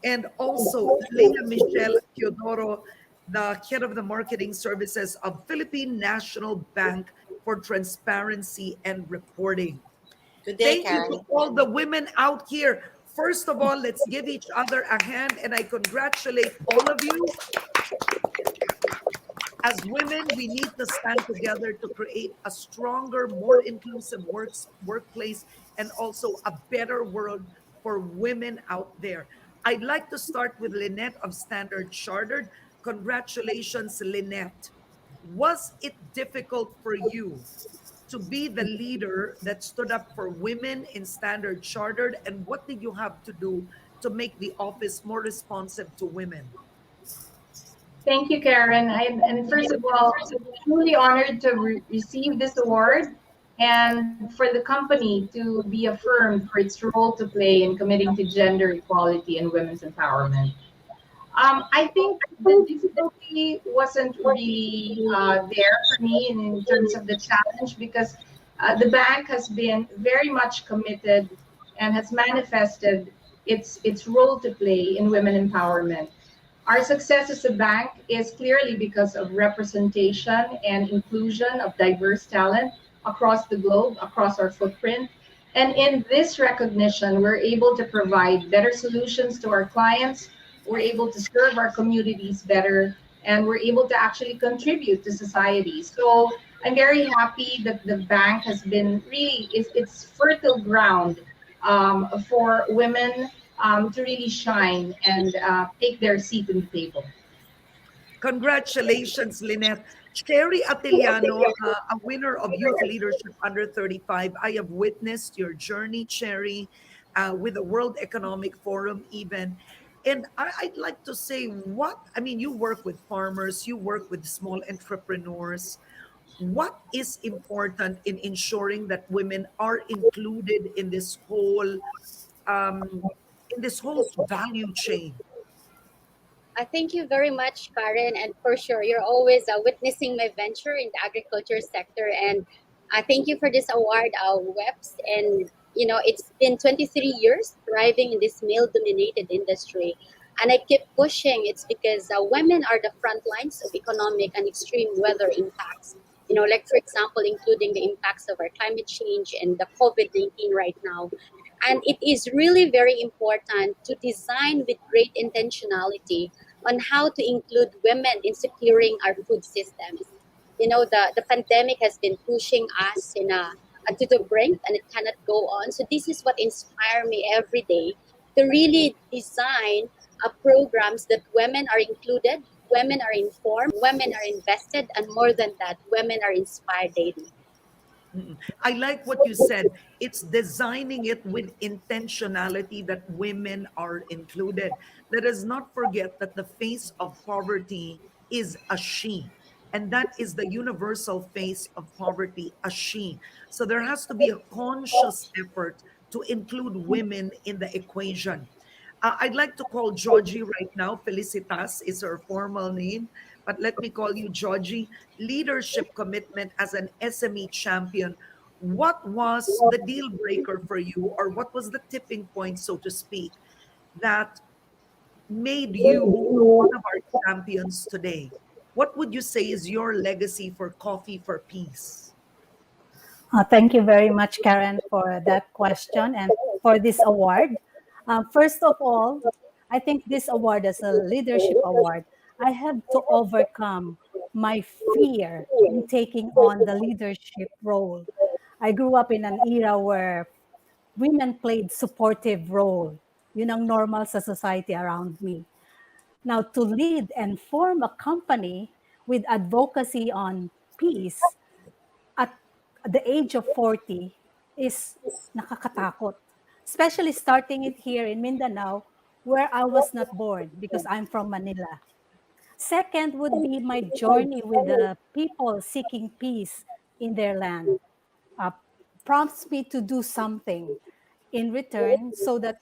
And also Leah Michelle Teodoro, the head of the marketing services of Philippine National Bank for Transparency and Reporting. Good day, Thank Karen. you to all the women out here. First of all, let's give each other a hand, and I congratulate all of you. As women, we need to stand together to create a stronger, more inclusive workplace and also a better world for women out there. I'd like to start with Lynette of Standard Chartered. Congratulations, Lynette. Was it difficult for you to be the leader that stood up for women in Standard Chartered, and what did you have to do to make the office more responsive to women? Thank you, Karen. And first of all, I'm truly honored to receive this award and for the company to be affirmed for its role to play in committing to gender equality and women's empowerment. I think the difficulty wasn't really there for me in terms of the challenge, because the bank has been very much committed and has manifested its role to play in women empowerment. Our success as a bank is clearly because of representation and inclusion of diverse talent across the globe, across our footprint. And in this recognition, we're able to provide better solutions to our clients, we're able to serve our communities better, and we're able to actually contribute to society. So I'm very happy that the bank has been really, it's fertile ground for women to really shine and take their seat in the table. Congratulations, Lynette. Cherry Atiliano, a winner of Youth Leadership Under 35. I have witnessed your journey, Cherry, with the World Economic Forum even. And I'd like to say, you work with farmers, you work with small entrepreneurs. what is important in ensuring that women are included um, in this whole value chain? Thank you very much, Karen. And for sure, you're always witnessing my venture in the agriculture sector. And thank you for this award, WEPs. And, you know, it's been 23 years thriving in this male dominated industry. And I keep pushing. It's because women are the front lines of economic and extreme weather impacts. You know, like, for example, including the impacts of our climate change and the COVID 19 right now. And it is really very important to design with great intentionality on how to include women in securing our food systems. You know, the pandemic has been pushing us to the brink and it cannot go on. So this is what inspires me every day to really design programs that women are included, women are informed, women are invested, and more than that, women are inspired daily. I like what you said. It's designing it with intentionality that women are included. Let us not forget that the face of poverty is a she. And that is the universal face of poverty, a she. So there has to be a conscious effort to include women in the equation. I'd like to call Georgie right now. Felicitas is her formal name, but let me call you Georgie. Leadership commitment as an SME champion. What was the deal breaker for you, or what was the tipping point, so to speak, that made you one of our champions today? What would you say is your legacy for Coffee for Peace? Thank you very much, Karen, for that question and for this award. First of all, I think this award is a leadership award. I have to overcome my fear in taking on the leadership role. I grew up in an era where women played supportive role. Yun ang normal sa society around me. Now, to lead and form a company with advocacy on peace at the age of 40 is nakakatakot. Especially starting it here in Mindanao, where I was not born because I'm from Manila. Second would be my journey with the people seeking peace in their land. Uh, Prompts me to do something in return so that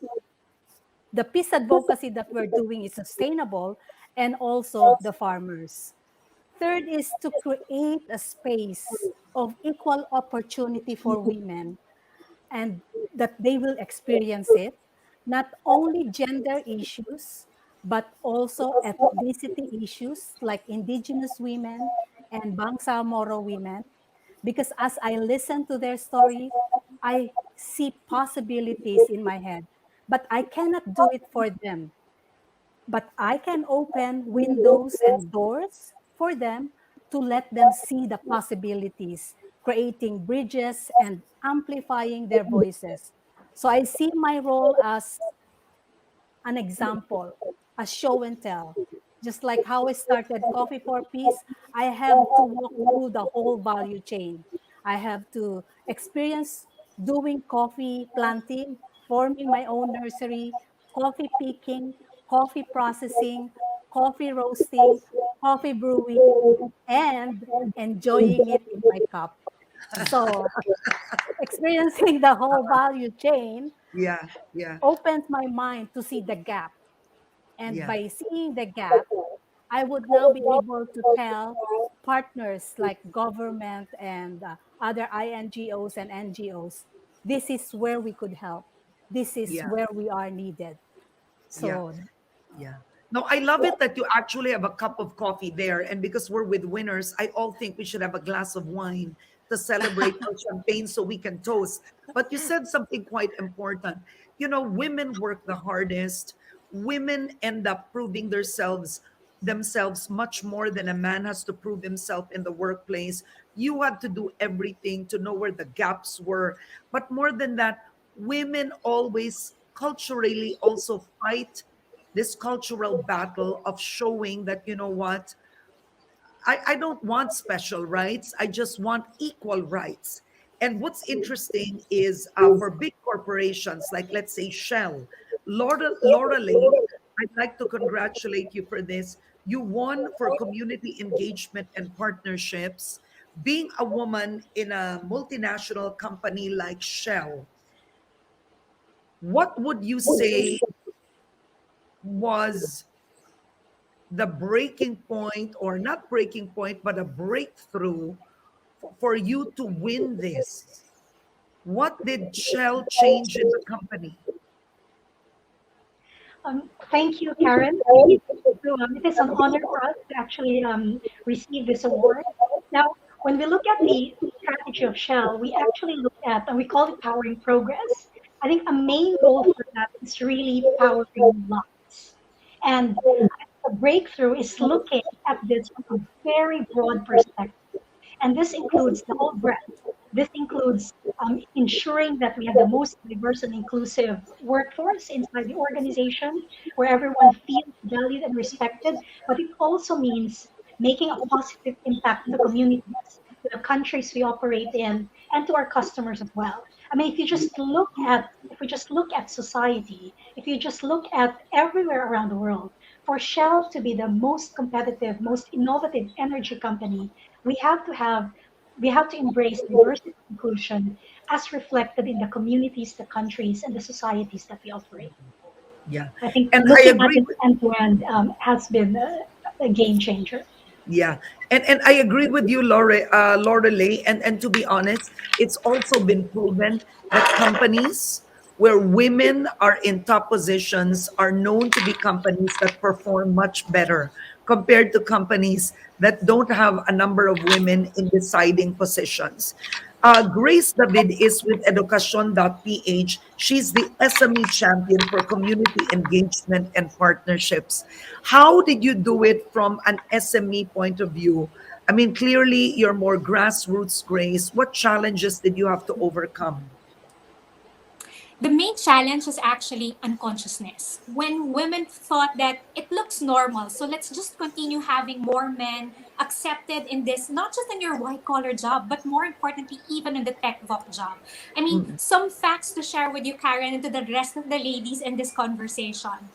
the peace advocacy that we're doing is sustainable and also the farmers. Third is to create a space of equal opportunity for women and that they will experience it, not only gender issues, but also ethnicity issues like indigenous women and Bangsamoro women. Because as I listen to their story, I see possibilities in my head, but I cannot do it for them, but I can open windows and doors for them to let them see the possibilities, creating bridges and amplifying their voices. So I see my role as an example, a show and tell. Just like how I started Coffee for Peace, I have to walk through the whole value chain. I have to experience doing coffee planting, forming my own nursery, coffee picking, coffee processing, coffee roasting, coffee brewing, and enjoying it in my cup. So, experiencing the whole value chain Yeah, yeah, opens my mind to see the gap. And yeah. by seeing the gap, I would now be able to tell partners like government and other INGOs and NGOs, this is where we could help. This is Yeah. where we are needed. Yeah. So, Yeah. No, I love it that you actually have a cup of coffee there. And because we're with winners, I all think we should have a glass of wine to celebrate our champagne so we can toast. But you said something quite important. You know, women work the hardest. Women end up proving themselves much more than a man has to prove himself in the workplace. You had to do everything to know where the gaps were. But more than that, women always culturally also fight this cultural battle of showing that, you know what, I don't want special rights. I just want equal rights. And what's interesting is for big corporations, like let's say Shell, Laura Lane, I'd like to congratulate you for this. You won for community engagement and partnerships being a woman in a multinational company like Shell, what would you say was the breaking point, or not breaking point, but a breakthrough for you to win this? What did Shell change in the company? Thank you, Karen. It is an honor for us to actually receive this award. Now, when we look at the strategy of Shell, we actually look at, and we call it powering progress. I think a main goal for that is really powering lives. And the breakthrough is looking at this from a very broad perspective. And this includes the whole breadth. This includes ensuring that we have the most diverse and inclusive workforce inside the organization where everyone feels valued and respected. But it also means making a positive impact in the communities, to the countries we operate in, and to our customers as well. I mean, if we just look at society, if you just look at everywhere around the world, for Shell to be the most competitive, most innovative energy company, we have to have we have to embrace diversity and inclusion as reflected in the communities, the countries, and the societies that we operate. Yeah. I think And I looking at agree it with end to end has been a game changer. Yeah, and I agree with you, Lorelei. And to be honest, it's also been proven that companies where women are in top positions are known to be companies that perform much better compared to companies that don't have a number of women in deciding positions. Grace David is with education.ph. She's the SME champion for community engagement and partnerships. How did you do it from an SME point of view? I mean, clearly you're more grassroots, Grace. What challenges did you have to overcome? The main challenge is actually unconsciousness. When women thought that it looks normal, so let's just continue having more men accepted in this, not just in your white collar job, but more importantly, even in the tech voc job. I mean, some facts to share with you, Karen, and to the rest of the ladies in this conversation.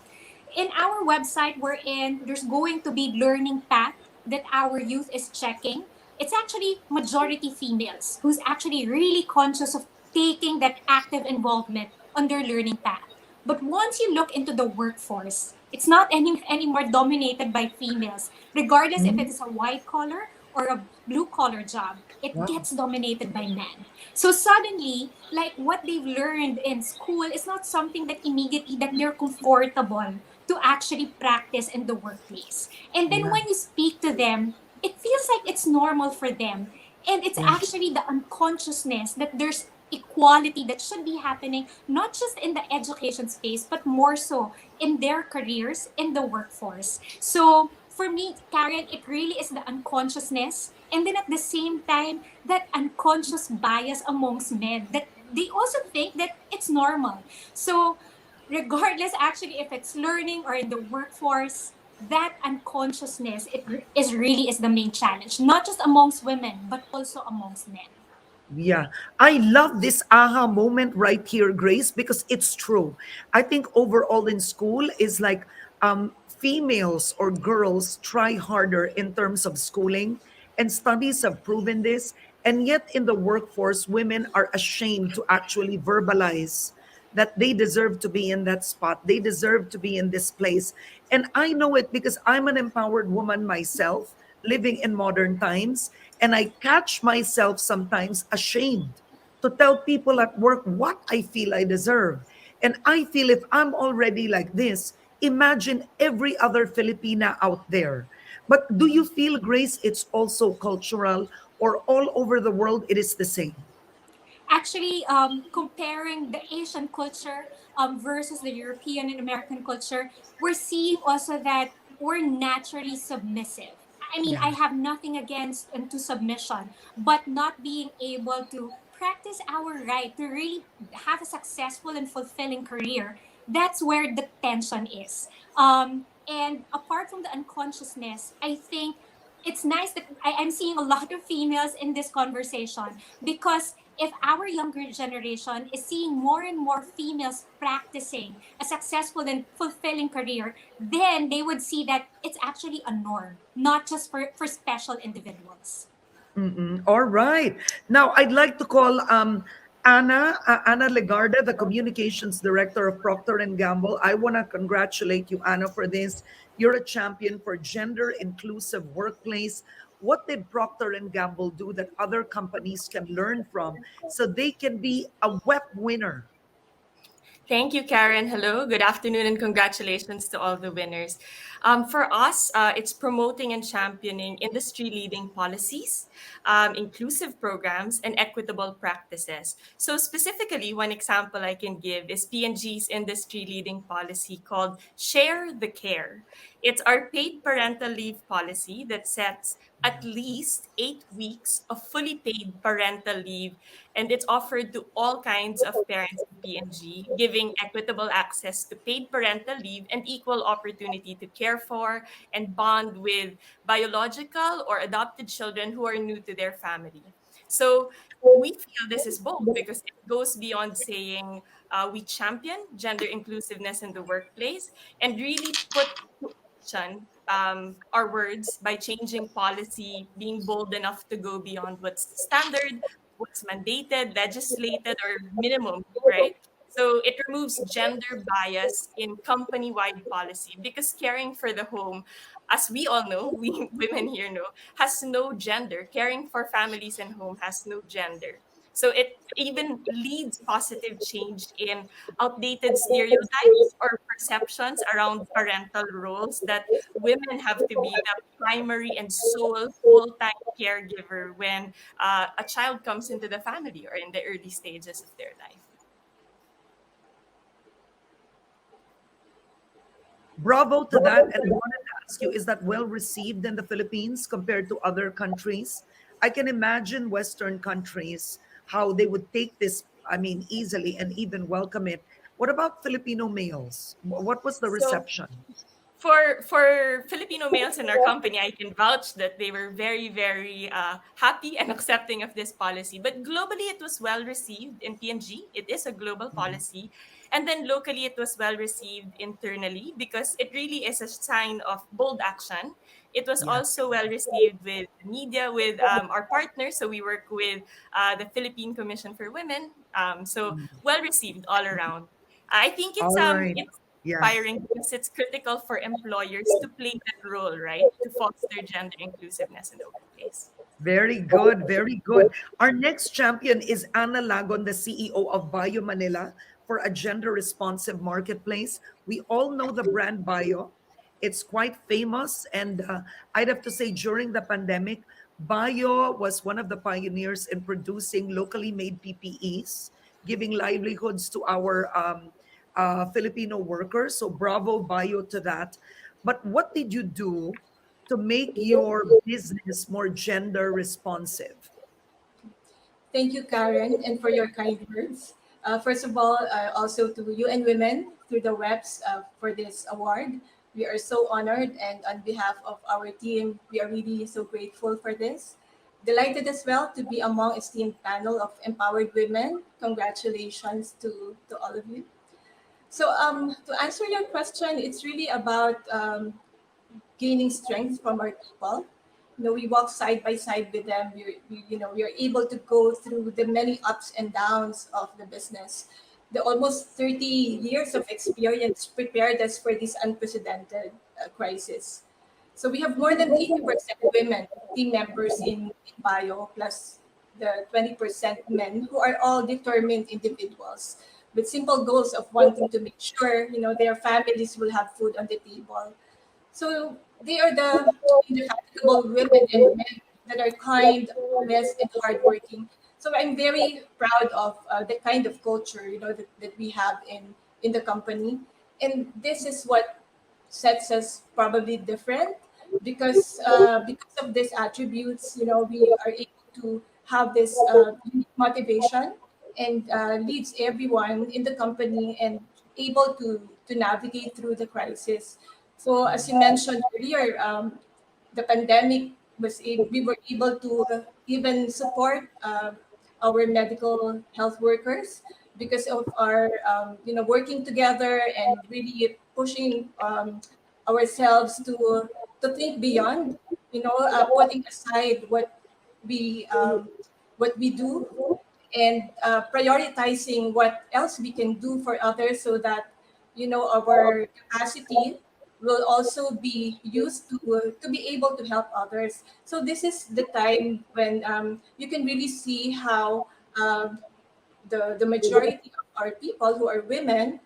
In our website we're in, there's going to be learning path that our youth is checking. It's actually majority females who's actually really conscious of taking that active involvement on their learning path. But once you look into the workforce, it's not anymore dominated by females, regardless if it is a white collar or a blue collar job. It gets dominated by men. So suddenly, like what they've learned in school is not something that immediately that they're comfortable to actually practice in the workplace. And then Yeah. when you speak to them, it feels like it's normal for them. And it's Yeah. actually the unconsciousness that there's equality that should be happening not just in the education space but more so in their careers in the workforce. So for me, Karen, it really is the unconsciousness, and then at the same time that unconscious bias amongst men that they also think that it's normal. So regardless actually if it's learning or in the workforce, that unconsciousness is really is the main challenge, not just amongst women but also amongst men. Yeah, I love this aha moment right here, Grace, because it's true. I think overall in school is like females or girls try harder in terms of schooling, and studies have proven this. And yet in the workforce, women are ashamed to actually verbalize that they deserve to be in that spot. They deserve to be in this place. And I know it because I'm an empowered woman myself, living in modern times. And I catch myself sometimes ashamed to tell people at work what I feel I deserve. And I feel if I'm already like this, imagine every other Filipina out there. But do you feel, Grace, it's also cultural, or all over the world it is the same? Actually, comparing the Asian culture versus the European and American culture, we're seeing also that we're naturally submissive. I mean, Yeah. I have nothing against into submission, but not being able to practice our right to really have a successful and fulfilling career, that's where the tension is. And apart from the unconsciousness, I think it's nice that I'm seeing a lot of females in this conversation, because if our younger generation is seeing more and more females practicing a successful and fulfilling career, then they would see that it's actually a norm, not just for special individuals. All right. Now I'd like to call Anna Legarda, the communications director of Procter and Gamble. I want to congratulate you, Anna, for this. You're a champion for gender inclusive workplace. What did Procter and Gamble do that other companies can learn from so they can be a WEP winner? Thank you, Karen. Hello, good afternoon, and congratulations to all the winners. For us, it's promoting and championing industry leading policies, inclusive programs, and equitable practices. So, specifically, one example I can give is P&G's industry leading policy called Share the Care. It's our paid parental leave policy that sets at least 8 weeks of fully paid parental leave, and it's offered to all kinds of parents in PNG, giving equitable access to paid parental leave and equal opportunity to care for and bond with biological or adopted children who are new to their family. So we feel this is bold because it goes beyond saying we champion gender inclusiveness in the workplace and really put to action our words by changing policy, being bold enough to go beyond what's standard, what's mandated, legislated, or minimum, right? So it removes gender bias in company wide policy because caring for the home, as we all know, we women here know, has no gender. Caring for families and home has no gender. So it even leads positive change in outdated stereotypes or perceptions around parental roles that women have to be the primary and sole full-time caregiver when a child comes into the family or in the early stages of their life. Bravo to that. And I wanted to ask you, is that well received in the Philippines compared to other countries? I can imagine Western countries, how they would take this, I mean, easily and even welcome it. What about Filipino males? What was the So reception? for Filipino males in our company, I can vouch that they were very happy and accepting of this policy. But globally, it was well received in PNG. It is a global policy, and then locally, it was well received internally because it really is a sign of bold action. It was Yeah. also well received with the media, with our partners. So we work with the Philippine Commission for Women. So well received all around. I think All right. it's Yeah. inspiring because it's critical for employers to play that role, right? To foster gender inclusiveness in the workplace. Very good, very good. Our next champion is Ana Lagon, the CEO of Bio Manila for a gender responsive marketplace. We all know the brand Bio. It's quite famous. And I'd have to say, during the pandemic, Bio was one of the pioneers in producing locally made PPEs, giving livelihoods to our Filipino workers. So, bravo, Bio, to that. But what did you do to make your business more gender responsive? Thank you, Karen, and for your kind words. First of all, also to you and women through the webs for this award. We are so honored, and on behalf of our team, we are really so grateful for this. Delighted as well to be among esteemed panel of empowered women. Congratulations to all of you. So, to answer your question, it's really about gaining strength from our people. You know, we walk side by side with them. We are able to go through the many ups and downs of the business. The almost 30 years of experience prepared us for this unprecedented crisis. So we have more than 80% women team members in Bio, plus the 20% men who are all determined individuals with simple goals of wanting to make sure, their families will have food on the table. So they are the indefatigable women and men that are kind, honest, and hardworking. So I'm very proud of the kind of culture that we have in the company, and this is what sets us probably different because of these attributes. We are able to have this unique motivation and leads everyone in the company and able to navigate through the crisis. So as you mentioned earlier, the pandemic we were able to even support our medical health workers because of our working together and really pushing ourselves to think beyond, putting aside what what we do, and prioritizing what else we can do for others, so that our capacity will also be used to be able to help others. So this is the time when you can really see how the majority of our people who are women,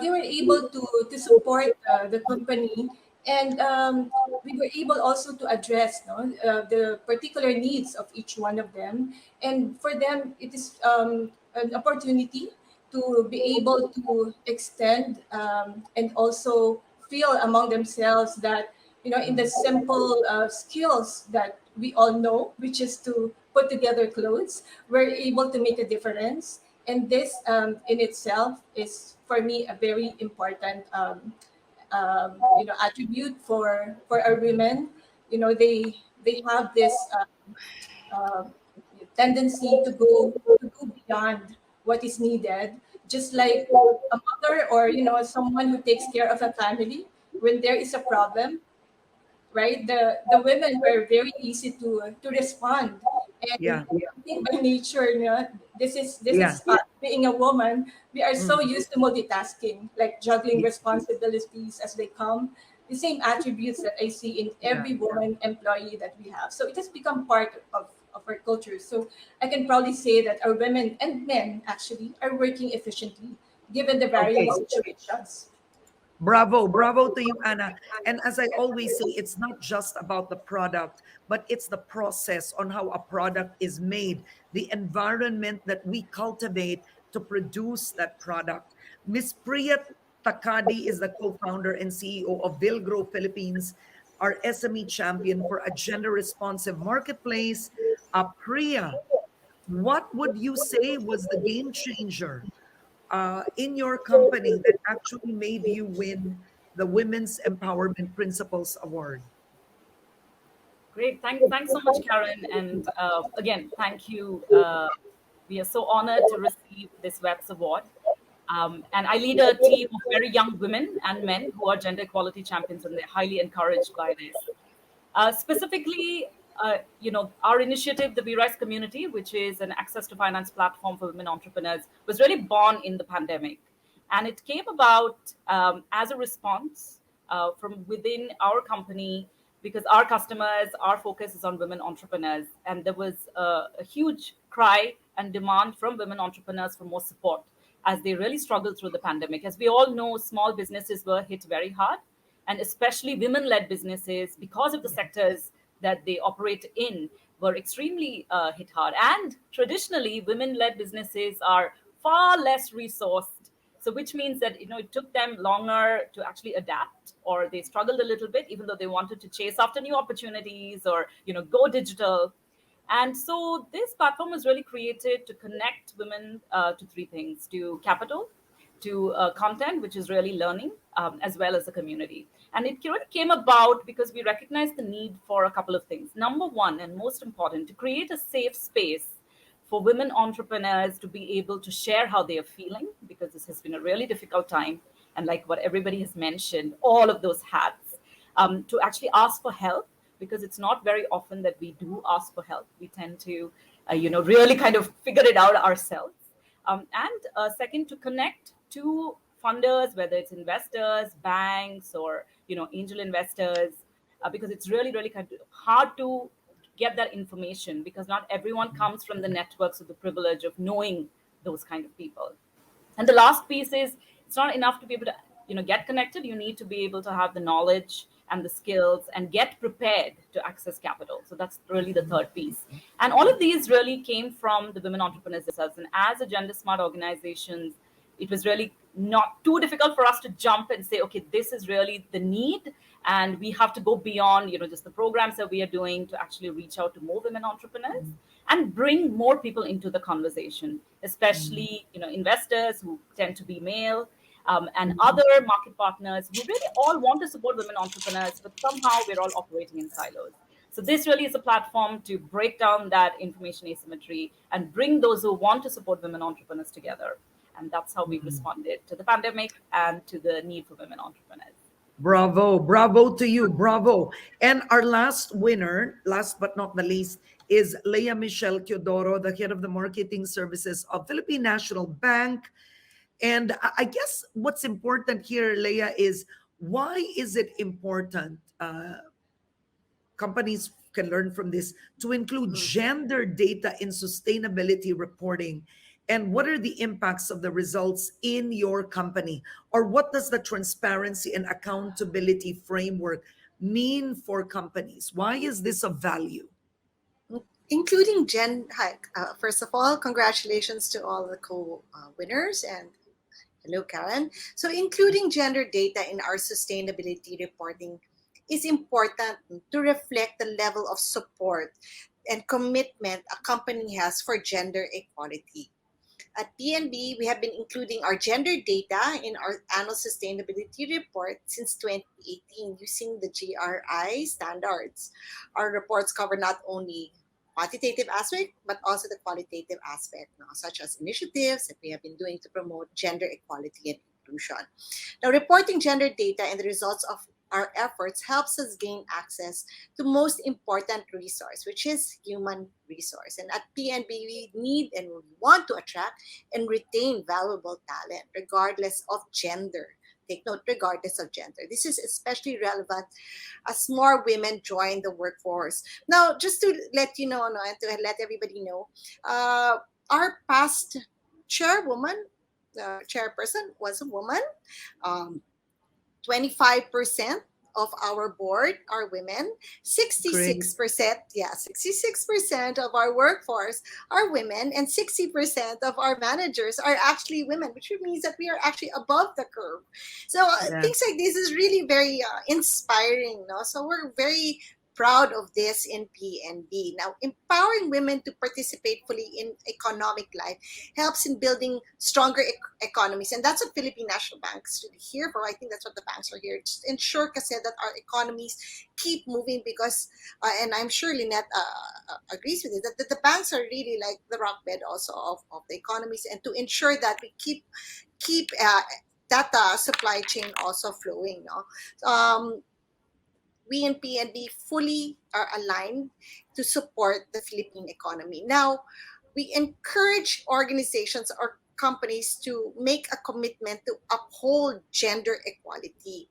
they were able to support the company, and we were able also to address, no, the particular needs of each one of them. And for them, it is an opportunity to be able to extend, and also feel among themselves that, in the simple skills that we all know, which is to put together clothes, we're able to make a difference. And this, in itself, is for me a very important attribute for our women. They have this uh, tendency to go beyond what is needed, just like a mother, or someone who takes care of a family. When there is a problem, right, the women are very easy to respond. And Yeah. I think by nature, Yeah. this is being a woman, we are so Mm. used to multitasking, like juggling responsibilities as they come. The same attributes that I see in Yeah. every woman employee that we have. So it has become part of our culture. So I can proudly say that our women and men actually are working efficiently given the Okay. varying situations. Bravo, bravo to you, Anna. And as I always say, it's not just about the product, but it's the process on how a product is made, the environment that we cultivate to produce that product. Miss Priya Takadi is the co-founder and CEO of Vilgro Philippines, our SME champion for a gender-responsive marketplace. Priya, what would you say was the game changer in your company that actually made you win the Women's Empowerment Principles Award? Great. Thanks so much, Karen. And again, thank you. We are so honored to receive this WEPs award. And I lead a team of very young women and men who are gender equality champions, and they're highly encouraged by this. Specifically, our initiative, the WeRise Community, which is an access to finance platform for women entrepreneurs, was really born in the pandemic. And it came about as a response from within our company, because our customers, our focus is on women entrepreneurs. And there was a huge cry and demand from women entrepreneurs for more support as they really struggled through the pandemic. As we all know, small businesses were hit very hard, and especially women-led businesses, because of the sectors that they operate in, were extremely hit hard. And traditionally, women-led businesses are far less resourced. So which means that it took them longer to actually adapt, or they struggled a little bit, even though they wanted to chase after new opportunities or go digital. And so this platform was really created to connect women to three things: to capital, to content, which is really learning, as well as the community. And it really came about because we recognized the need for a couple of things. Number one, and most important, to create a safe space for women entrepreneurs to be able to share how they are feeling, because this has been a really difficult time. And like what everybody has mentioned, all of those hats, to actually ask for help, because it's not very often that we do ask for help. We tend to, really kind of figure it out ourselves. And second, to connect to funders, whether it's investors, banks, or angel investors, because it's really, really kind of hard to get that information, because not everyone comes from the networks of the privilege of knowing those kind of people. And the last piece is, it's not enough to be able to get connected. You need to be able to have the knowledge and the skills and get prepared to access capital. So that's really the third piece. And all of these really came from the women entrepreneurs themselves. And as a gender smart organization, it was really not too difficult for us to jump and say, okay, this is really the need, and we have to go beyond just the programs that we are doing to actually reach out to more women entrepreneurs and bring more people into the conversation, especially investors who tend to be male, and other market partners who really all want to support women entrepreneurs, but somehow we're all operating in silos. So this really is a platform to break down that information asymmetry and bring those who want to support women entrepreneurs together. And that's how we've responded to the pandemic and to the need for women entrepreneurs. Bravo, bravo to you, bravo. And our last winner, last but not the least, is Leia Michelle Teodoro, the head of the marketing services of Philippine National Bank. And I guess what's important here, Leia, is why is it important? Companies can learn from this to include gender data in sustainability reporting. And what are the impacts of the results in your company? Or what does the transparency and accountability framework mean for companies? Why is this of value? Including Hi, first of all, congratulations to all the co-winners, and hello, Karen. So including gender data in our sustainability reporting is important to reflect the level of support and commitment a company has for gender equality. At PNB, we have been including our gender data in our annual sustainability report since 2018 using the GRI standards. Our reports cover not only quantitative aspect, but also the qualitative aspect, such as initiatives that we have been doing to promote gender equality and inclusion. Now, reporting gender data and the results of our efforts helps us gain access to most important resource, which is human resource. And at PNB, we need and we want to attract and retain valuable talent, regardless of gender. Take note, regardless of gender. This is especially relevant as more women join the workforce. Now, just to let you know, and to let everybody know, our past chairwoman, chairperson was a woman. 25% of our board are women. 66%, yeah, 66% of our workforce are women, and 60% of our managers are actually women, which means that we are actually above the curve. So things like this is really very inspiring, no? So we're very proud of this in PNB. Now, empowering women to participate fully in economic life helps in building stronger economies. And that's what Philippine National Bank is really here for. I think that's what the banks are here to ensure kasi that our economies keep moving because, and I'm sure Lynette agrees with it, that the banks are really like the rock bed also of the economies, and to ensure that we keep that supply chain also flowing. No? We in PNB fully are aligned to support the Philippine economy. Now, we encourage organizations or companies to make a commitment to uphold gender equality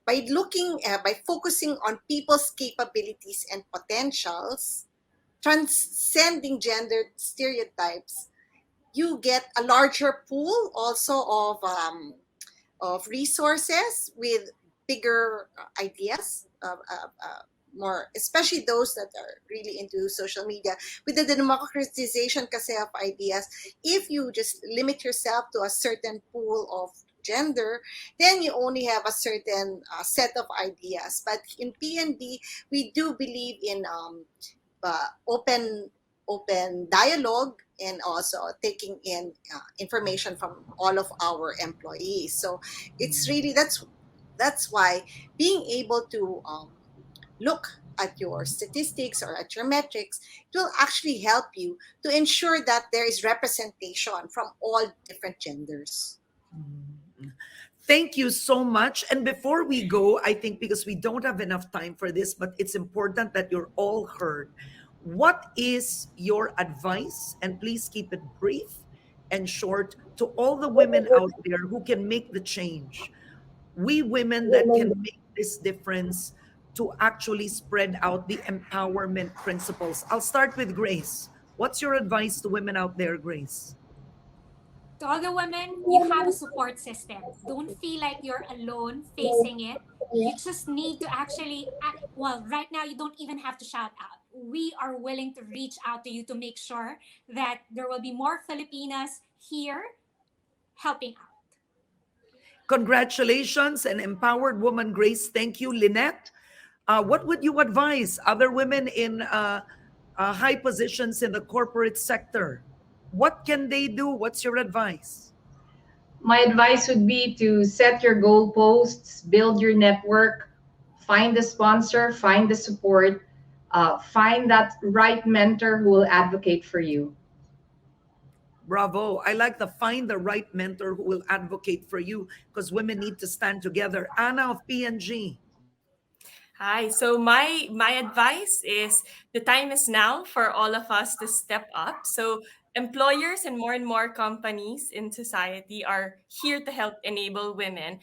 by focusing on people's capabilities and potentials, transcending gender stereotypes. You get a larger pool also of resources with bigger ideas, more, especially those that are really into social media. With the democratization kasi of ideas, if you just limit yourself to a certain pool of gender, then you only have a certain set of ideas. But in PNB, we do believe in open dialogue and also taking in information from all of our employees. So it's really that's why being able to look at your statistics or at your metrics, it will actually help you to ensure that there is representation from all different genders. Thank you so much. And before we go, I think because we don't have enough time for this, but it's important that you're all heard. What is your advice? And please keep it brief and short to all the women out there who can make the change. We women that can make this difference to actually spread out the empowerment principles. I'll start with Grace. What's your advice to women out there, Grace? To all the women, you have a support system. Don't feel like you're alone facing it. You just need to actually, well, right now you don't even have to shout out. We are willing to reach out to you to make sure that there will be more Filipinas here helping out. Congratulations, an empowered woman, Grace. Thank you, Lynette. What would you advise other women in high positions in the corporate sector? What can they do? What's your advice? My advice would be to set your goalposts, build your network, find the sponsor, find the support, find that right mentor who will advocate for you. Bravo. I like the find the right mentor who will advocate for you, because women need to stand together. Anna of PNG. Hi. So my advice is the time is now for all of us to step up. So employers and more companies in society are here to help enable women.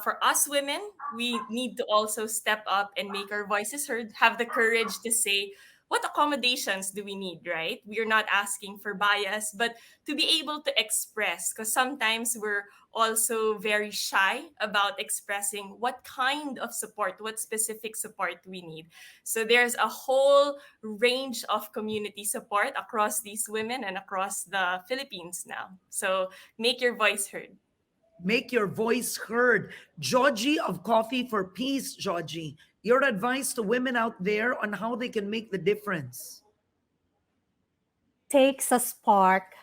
For us women, we need to also step up and make our voices heard. Have the courage to say what accommodations do we need, right? We are not asking for bias, but to be able to express, because sometimes we're also very shy about expressing what kind of support, what specific support we need. So there's a whole range of community support across these women and across the Philippines now. So make your voice heard. Make your voice heard. Georgie of Coffee for Peace, Georgie, your advice to women out there on how they can make the difference. Takes a spark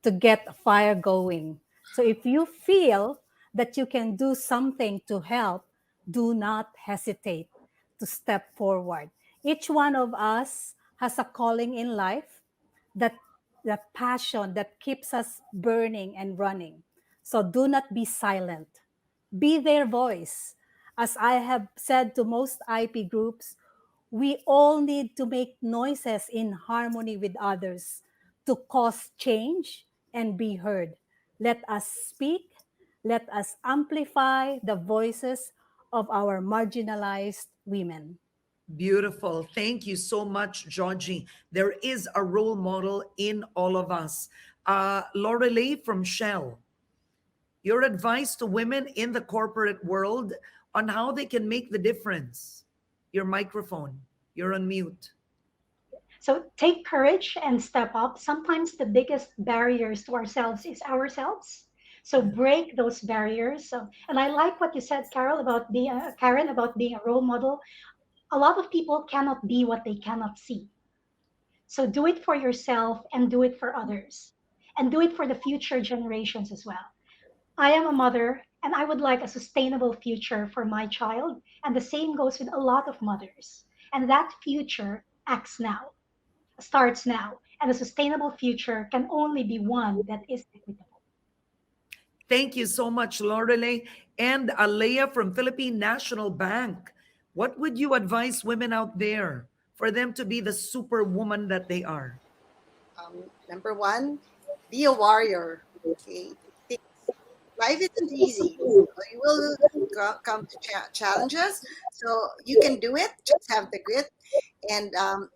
to get a fire going. So if you feel that you can do something to help, do not hesitate to step forward. Each one of us has a calling in life, that the passion that keeps us burning and running. So do not be silent. Be their voice. As I have said to most IP groups, we all need to make noises in harmony with others to cause change and be heard. Let us speak. Let us amplify the voices of our marginalized women. Beautiful. Thank you so much, Georgie. There is a role model in all of us. Lorelei from Shell, your advice to women in the corporate world on how they can make the difference. Your microphone, you're on mute. So take courage and step up. Sometimes the biggest barriers to ourselves is ourselves. So break those barriers. So, and I like what you said, Karen, about being a role model. A lot of people cannot be what they cannot see. So do it for yourself and do it for others, and do it for the future generations as well. I am a mother and I would like a sustainable future for my child. And the same goes with a lot of mothers. And that future acts now, starts now. And a sustainable future can only be one that is equitable. Thank you so much, Lorelei. And Alea from Philippine National Bank. What would you advise women out there for them to be the superwoman that they are? Number one, be a warrior. Okay, life isn't easy. You will come to challenges, so you can do it. Just have the grit. And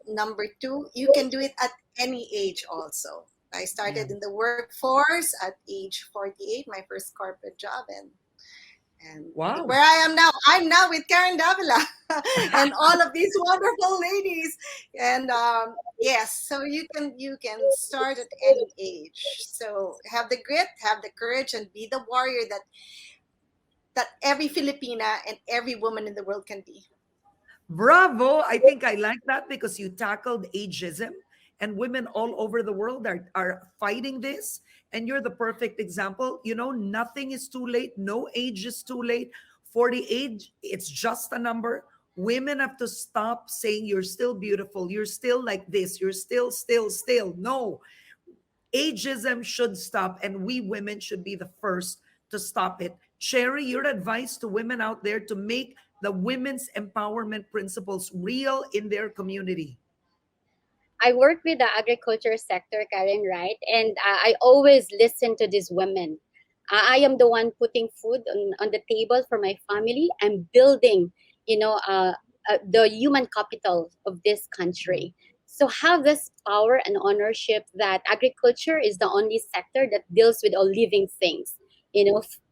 number two, you can do it at any age also. I started in the workforce at age 48, my first corporate job, and wow, where I am now, I'm now with Karen Davila and all of these wonderful ladies. And yes, so you can start at any age. So have the grit, have the courage, and be the warrior that every Filipina and every woman in the world can be. Bravo. I think I like that because you tackled ageism, and women all over the world are fighting this. And you're the perfect example. You know, nothing is too late. No age is too late. For the age, it's just a number. Women have to stop saying you're still beautiful. You're still like this. You're still. No. Ageism should stop, and we women should be the first to stop it. Sherry, your advice to women out there to make the women's empowerment principles real in their community. I work with the agriculture sector, Karen, right? And I always listen to these women. I am the one putting food on the table for my family. I'm building, the human capital of this country. So have this power and ownership that agriculture is the only sector that deals with all living things,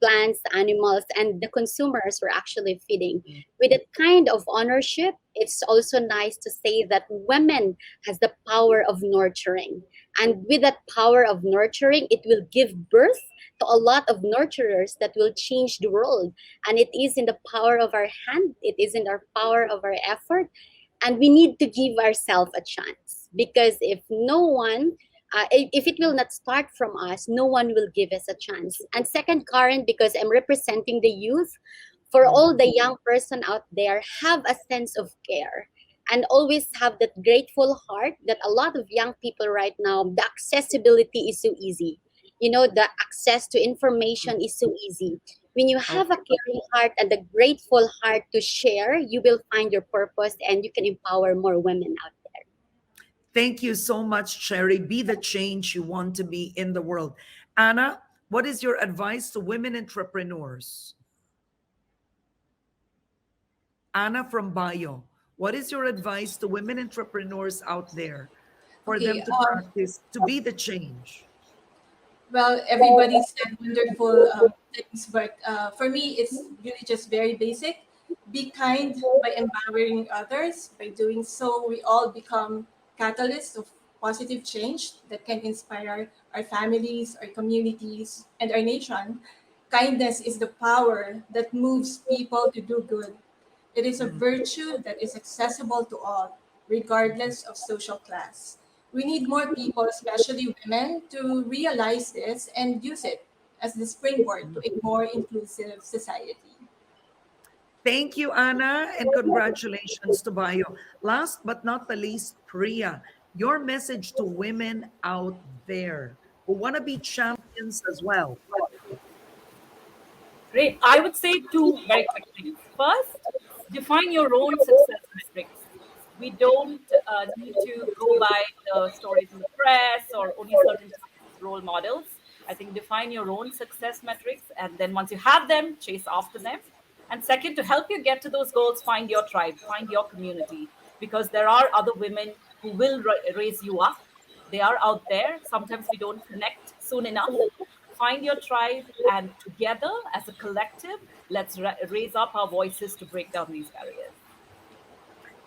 plants, animals, and the consumers we're actually feeding. With that kind of ownership, it's also nice to say that women has the power of nurturing. And with that power of nurturing, it will give birth to a lot of nurturers that will change the world. And it is in the power of our hand, it is in our power of our effort. And we need to give ourselves a chance, because if no one if it will not start from us, no one will give us a chance. And second, Karen, because I'm representing the youth, for all the young person out there, have a sense of care and always have that grateful heart that a lot of young people right now, the accessibility is so easy. the access to information is so easy. When you have a caring heart and a grateful heart to share, you will find your purpose and you can empower more women out there. Thank you so much, Cherry. Be the change you want to be in the world. Anna, what is your advice to women entrepreneurs? Anna from Bio, what is your advice to women entrepreneurs out there for them Okay. to practice to be the change? Well, everybody said wonderful things, but for me, it's really just very basic. Be kind by empowering others. By doing so, we all become catalysts of positive change that can inspire our families, our communities, and our nation. Kindness is the power that moves people to do good. It is a virtue that is accessible to all, regardless of social class. We need more people, especially women, to realize this and use it as the springboard to a more inclusive society. Thank you, Anna, and congratulations to Bio. Last but not the least, Priya, your message to women out there who want to be champions as well. Great. I would say two very quick things. First, define your own success metrics. We don't need to go by the stories in the press or only certain role models. I think define your own success metrics, and then once you have them, chase after them. And second, to help you get to those goals, find your tribe, find your community, because there are other women who will raise you up. They are out there. Sometimes we don't connect soon enough. Find your tribe, and together as a collective, let's raise up our voices to break down these barriers.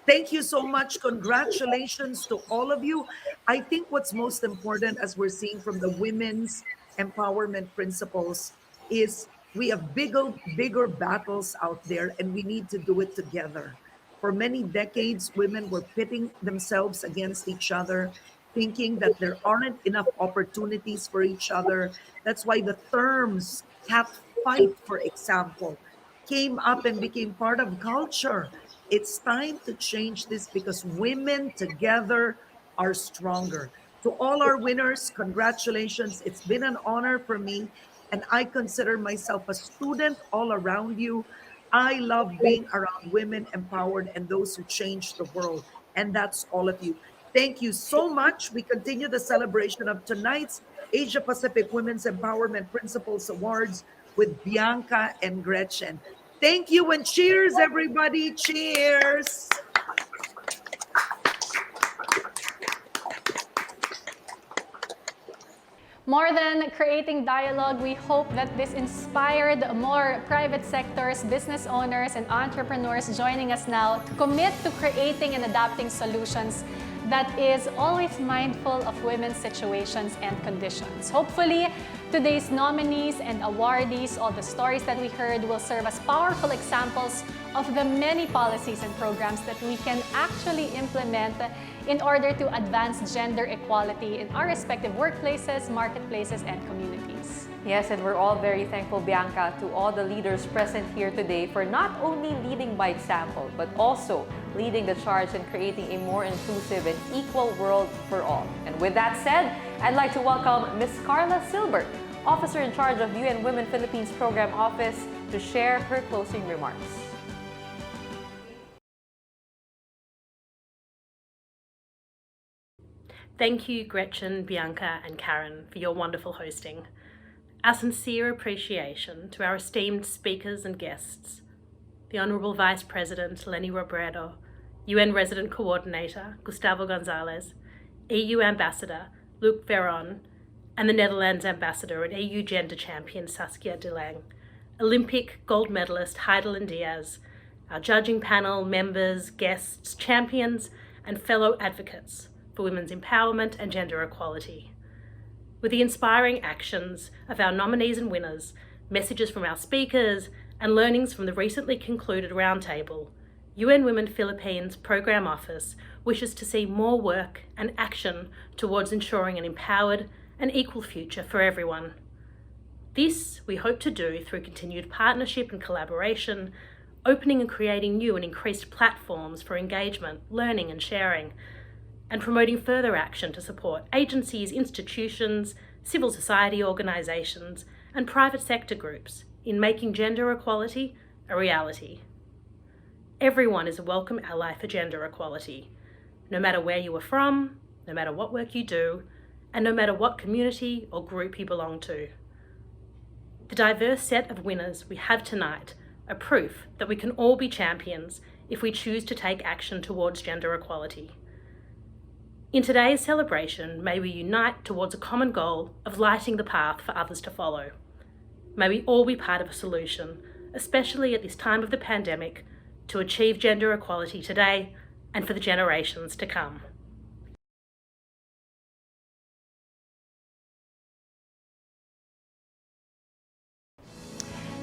Thank you so much. Congratulations to all of you. I think what's most important, as we're seeing from the women's empowerment principles, is we have bigger battles out there and we need to do it together. For many decades, women were pitting themselves against each other, thinking that there aren't enough opportunities for each other. That's why the terms cat fight, for example, came up and became part of culture. It's time to change this because women together are stronger. To all our winners, congratulations. It's been an honor for me, and I consider myself a student all around you. I love being around women empowered and those who change the world, and that's all of you. Thank you so much. We continue the celebration of tonight's Asia Pacific Women's Empowerment Principles Awards with Bianca and Gretchen. Thank you and cheers, everybody. Cheers. More than creating dialogue, we hope that this inspired more private sectors, business owners, and entrepreneurs joining us now to commit to creating and adapting solutions that is always mindful of women's situations and conditions. Hopefully, today's nominees and awardees, all the stories that we heard, will serve as powerful examples of the many policies and programs that we can actually implement in order to advance gender equality in our respective workplaces, marketplaces, and communities. Yes, and we're all very thankful, Bianca, to all the leaders present here today for not only leading by example, but also leading the charge in creating a more inclusive and equal world for all. And with that said, I'd like to welcome Ms. Carla Silbert, Officer in charge of UN Women Philippines Program Office, to share her closing remarks. Thank you, Gretchen, Bianca, and Karen, for your wonderful hosting. Our sincere appreciation to our esteemed speakers and guests, the Honourable Vice President Lenny Robredo, UN Resident Coordinator Gustavo Gonzalez, EU Ambassador Luc Veron, and the Netherlands Ambassador and EU Gender Champion Saskia de Lang, Olympic gold medalist Hidilyn Diaz, our judging panel, members, guests, champions, and fellow advocates for women's empowerment and gender equality. With the inspiring actions of our nominees and winners, messages from our speakers, and learnings from the recently concluded roundtable, UN Women Philippines Program Office wishes to see more work and action towards ensuring an empowered and equal future for everyone. This we hope to do through continued partnership and collaboration, opening and creating new and increased platforms for engagement, learning and sharing, and promoting further action to support agencies, institutions, civil society organisations and private sector groups in making gender equality a reality. Everyone is a welcome ally for gender equality, no matter where you are from, no matter what work you do, and no matter what community or group you belong to. The diverse set of winners we have tonight are proof that we can all be champions if we choose to take action towards gender equality. In today's celebration, may we unite towards a common goal of lighting the path for others to follow. May we all be part of a solution, especially at this time of the pandemic, to achieve gender equality today and for the generations to come.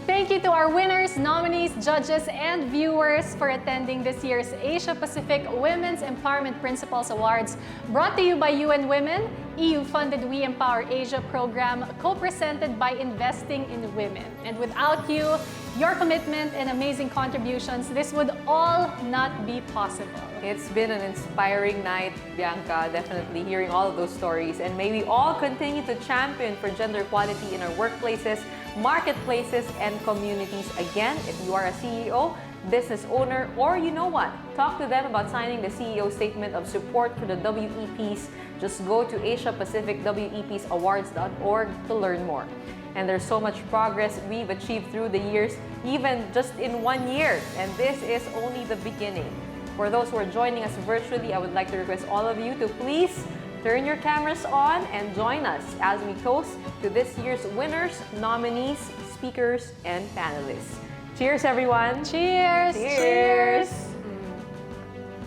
Thank you to our winners, nominees, judges, and viewers for attending this year's Asia-Pacific Women's Empowerment Principles Awards, brought to you by UN Women, EU-funded WeEmpowerAsia program, co-presented by Investing in Women. And without you, your commitment and amazing contributions, this would all not be possible. It's been an inspiring night, Bianca, definitely hearing all of those stories. And may we all continue to champion for gender equality in our workplaces, marketplaces, and communities. Again, if you are a CEO, business owner, or you know what, talk to them about signing the CEO Statement of Support for the WEPs. Just go to AsiaPacificWEPsAwards.org to learn more. And there's so much progress we've achieved through the years, even just in 1 year. And this is only the beginning. For those who are joining us virtually, I would like to request all of you to please turn your cameras on and join us as we toast to this year's winners, nominees, speakers, and panelists. Cheers, everyone! Cheers! Cheers!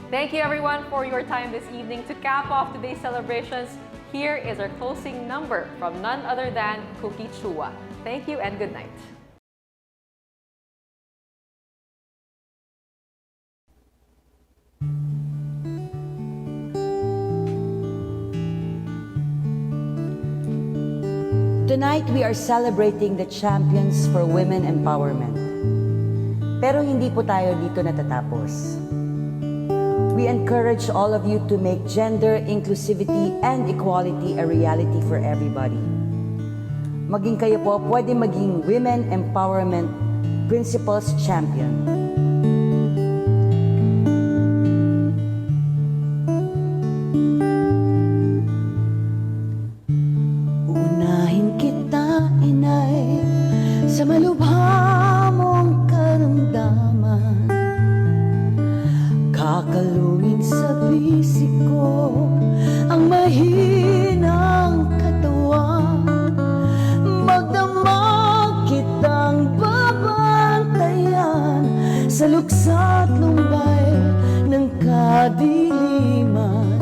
Thank you, everyone, for your time this evening. To cap off today's celebrations, here is our closing number from none other than Cookie Chua. Thank you and good night. Tonight, we are celebrating the champions for women empowerment. Pero hindi po tayo dito natatapos. We encourage all of you to make gender inclusivity and equality a reality for everybody. Maging kayo po, pwede maging Women Empowerment Principles Champion. Sa malubha mong karamdaman, kakalungin sa bisig ko ang mahinang katawan. Magdamag kitang babantayan sa luksa't lumbay ng kadiliman.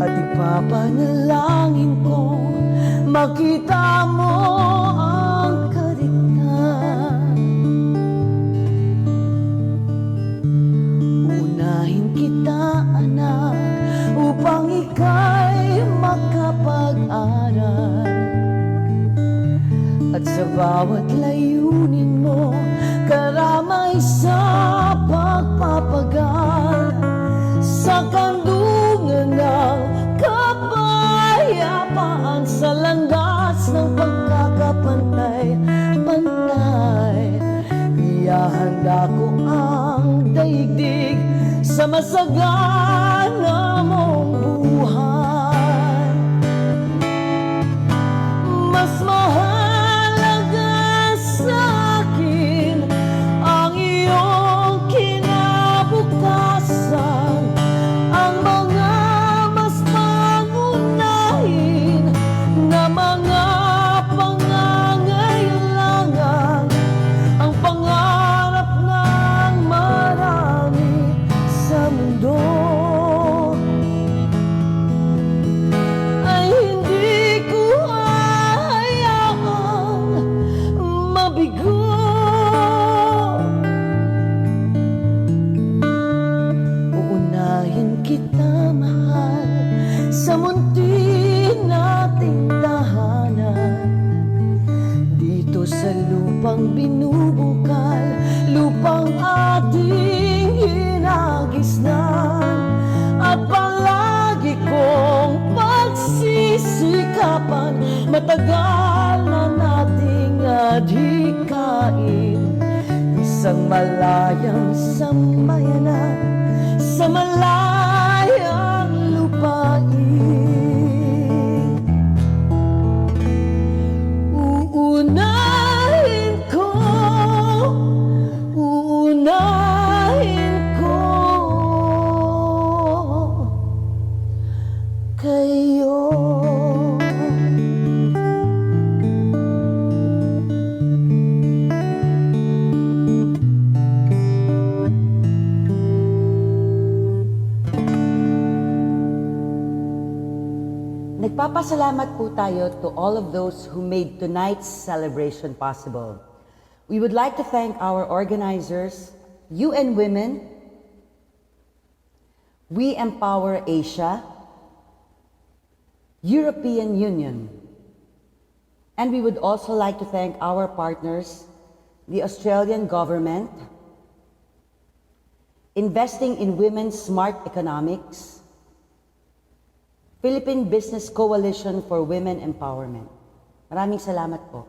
At ipapanalangin ko makita mo ang kaligtan. Unahin kita, anak, upang ika'y makapag-aral. At sa bawat layunin mo, karamay sa pagpapagal. Sa kandungan ng kapayapaan, sa landas ng pagkakapantay-pantay, ihahanda ko ang daigdig sa masagana mong buhay. Mas mahalaga sa akin ang iyong kinabukasan, ang mga mas pangunahin na mga pangangailangan, ang pangarap ng marami sa mundo ay hindi ko hahayaang mabigo. Uunahin kita, mahal, sa munti nating tahanan. Dito sa lupang binubukal, lupang ating hinagisnan. At palagi kong pagsisikapan matagal na nating adhikain, isang malayang samayanan sa malayang lupain. Uunahin ko kayo. Nagpapasalamat po tayo to all of those who made tonight's celebration possible. We would like to thank our organizers, UN Women, WeEmpowerAsia, European Union, and we would also like to thank our partners, the Australian government, Investing in Women's Smart Economics, Philippine Business Coalition for Women Empowerment. Maraming salamat po.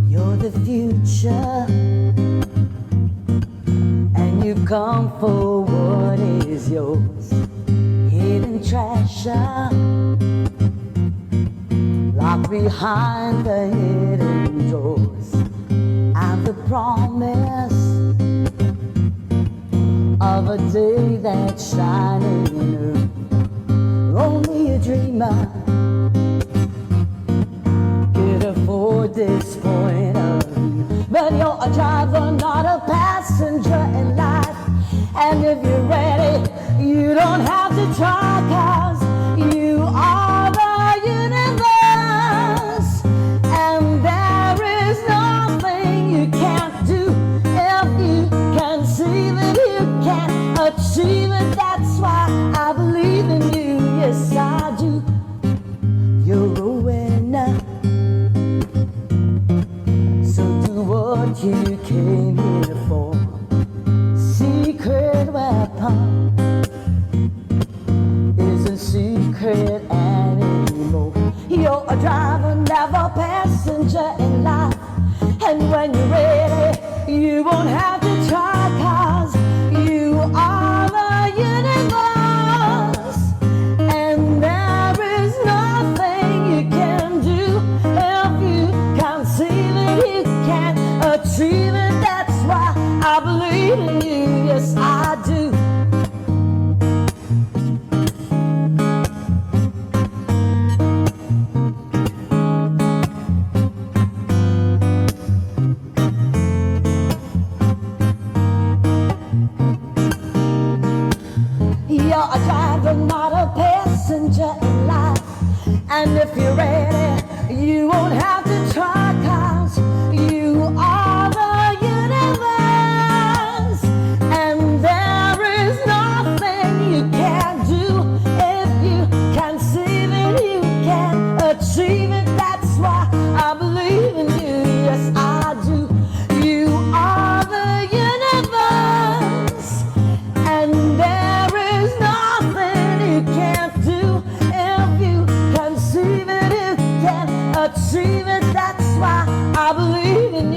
You're the future, and you come for what is yours. Hidden treasure, locked behind the hidden doors, and the promise of a day that's shining new. Only a dreamer could afford this point of view. But you're a driver, not a passenger in life. And if you're ready, you don't have to try, 'cause you are the universe. And there is nothing you can't do if you can see that you can achieve it. That's why I believe in you, yes I do. You're a winner, so do what you came here for. Secret weapon isn't secret anymore. You're a driver, never passenger in life. And when you're ready, you won't have to try, 'cause you are the universe. And there is nothing you can do if you can't see that you can't achieve it. That's why I believe in you, yes I do. You're a driver, not a passenger in life. And if you're ready, you won't have to try, 'cause you are the universe. And there is nothing you can't do if you can see that you can achieve it. That's why I believe in you, yes I do. You are the universe. And there is nothing you can't do if you can see that you can achieve it. That's why I believe in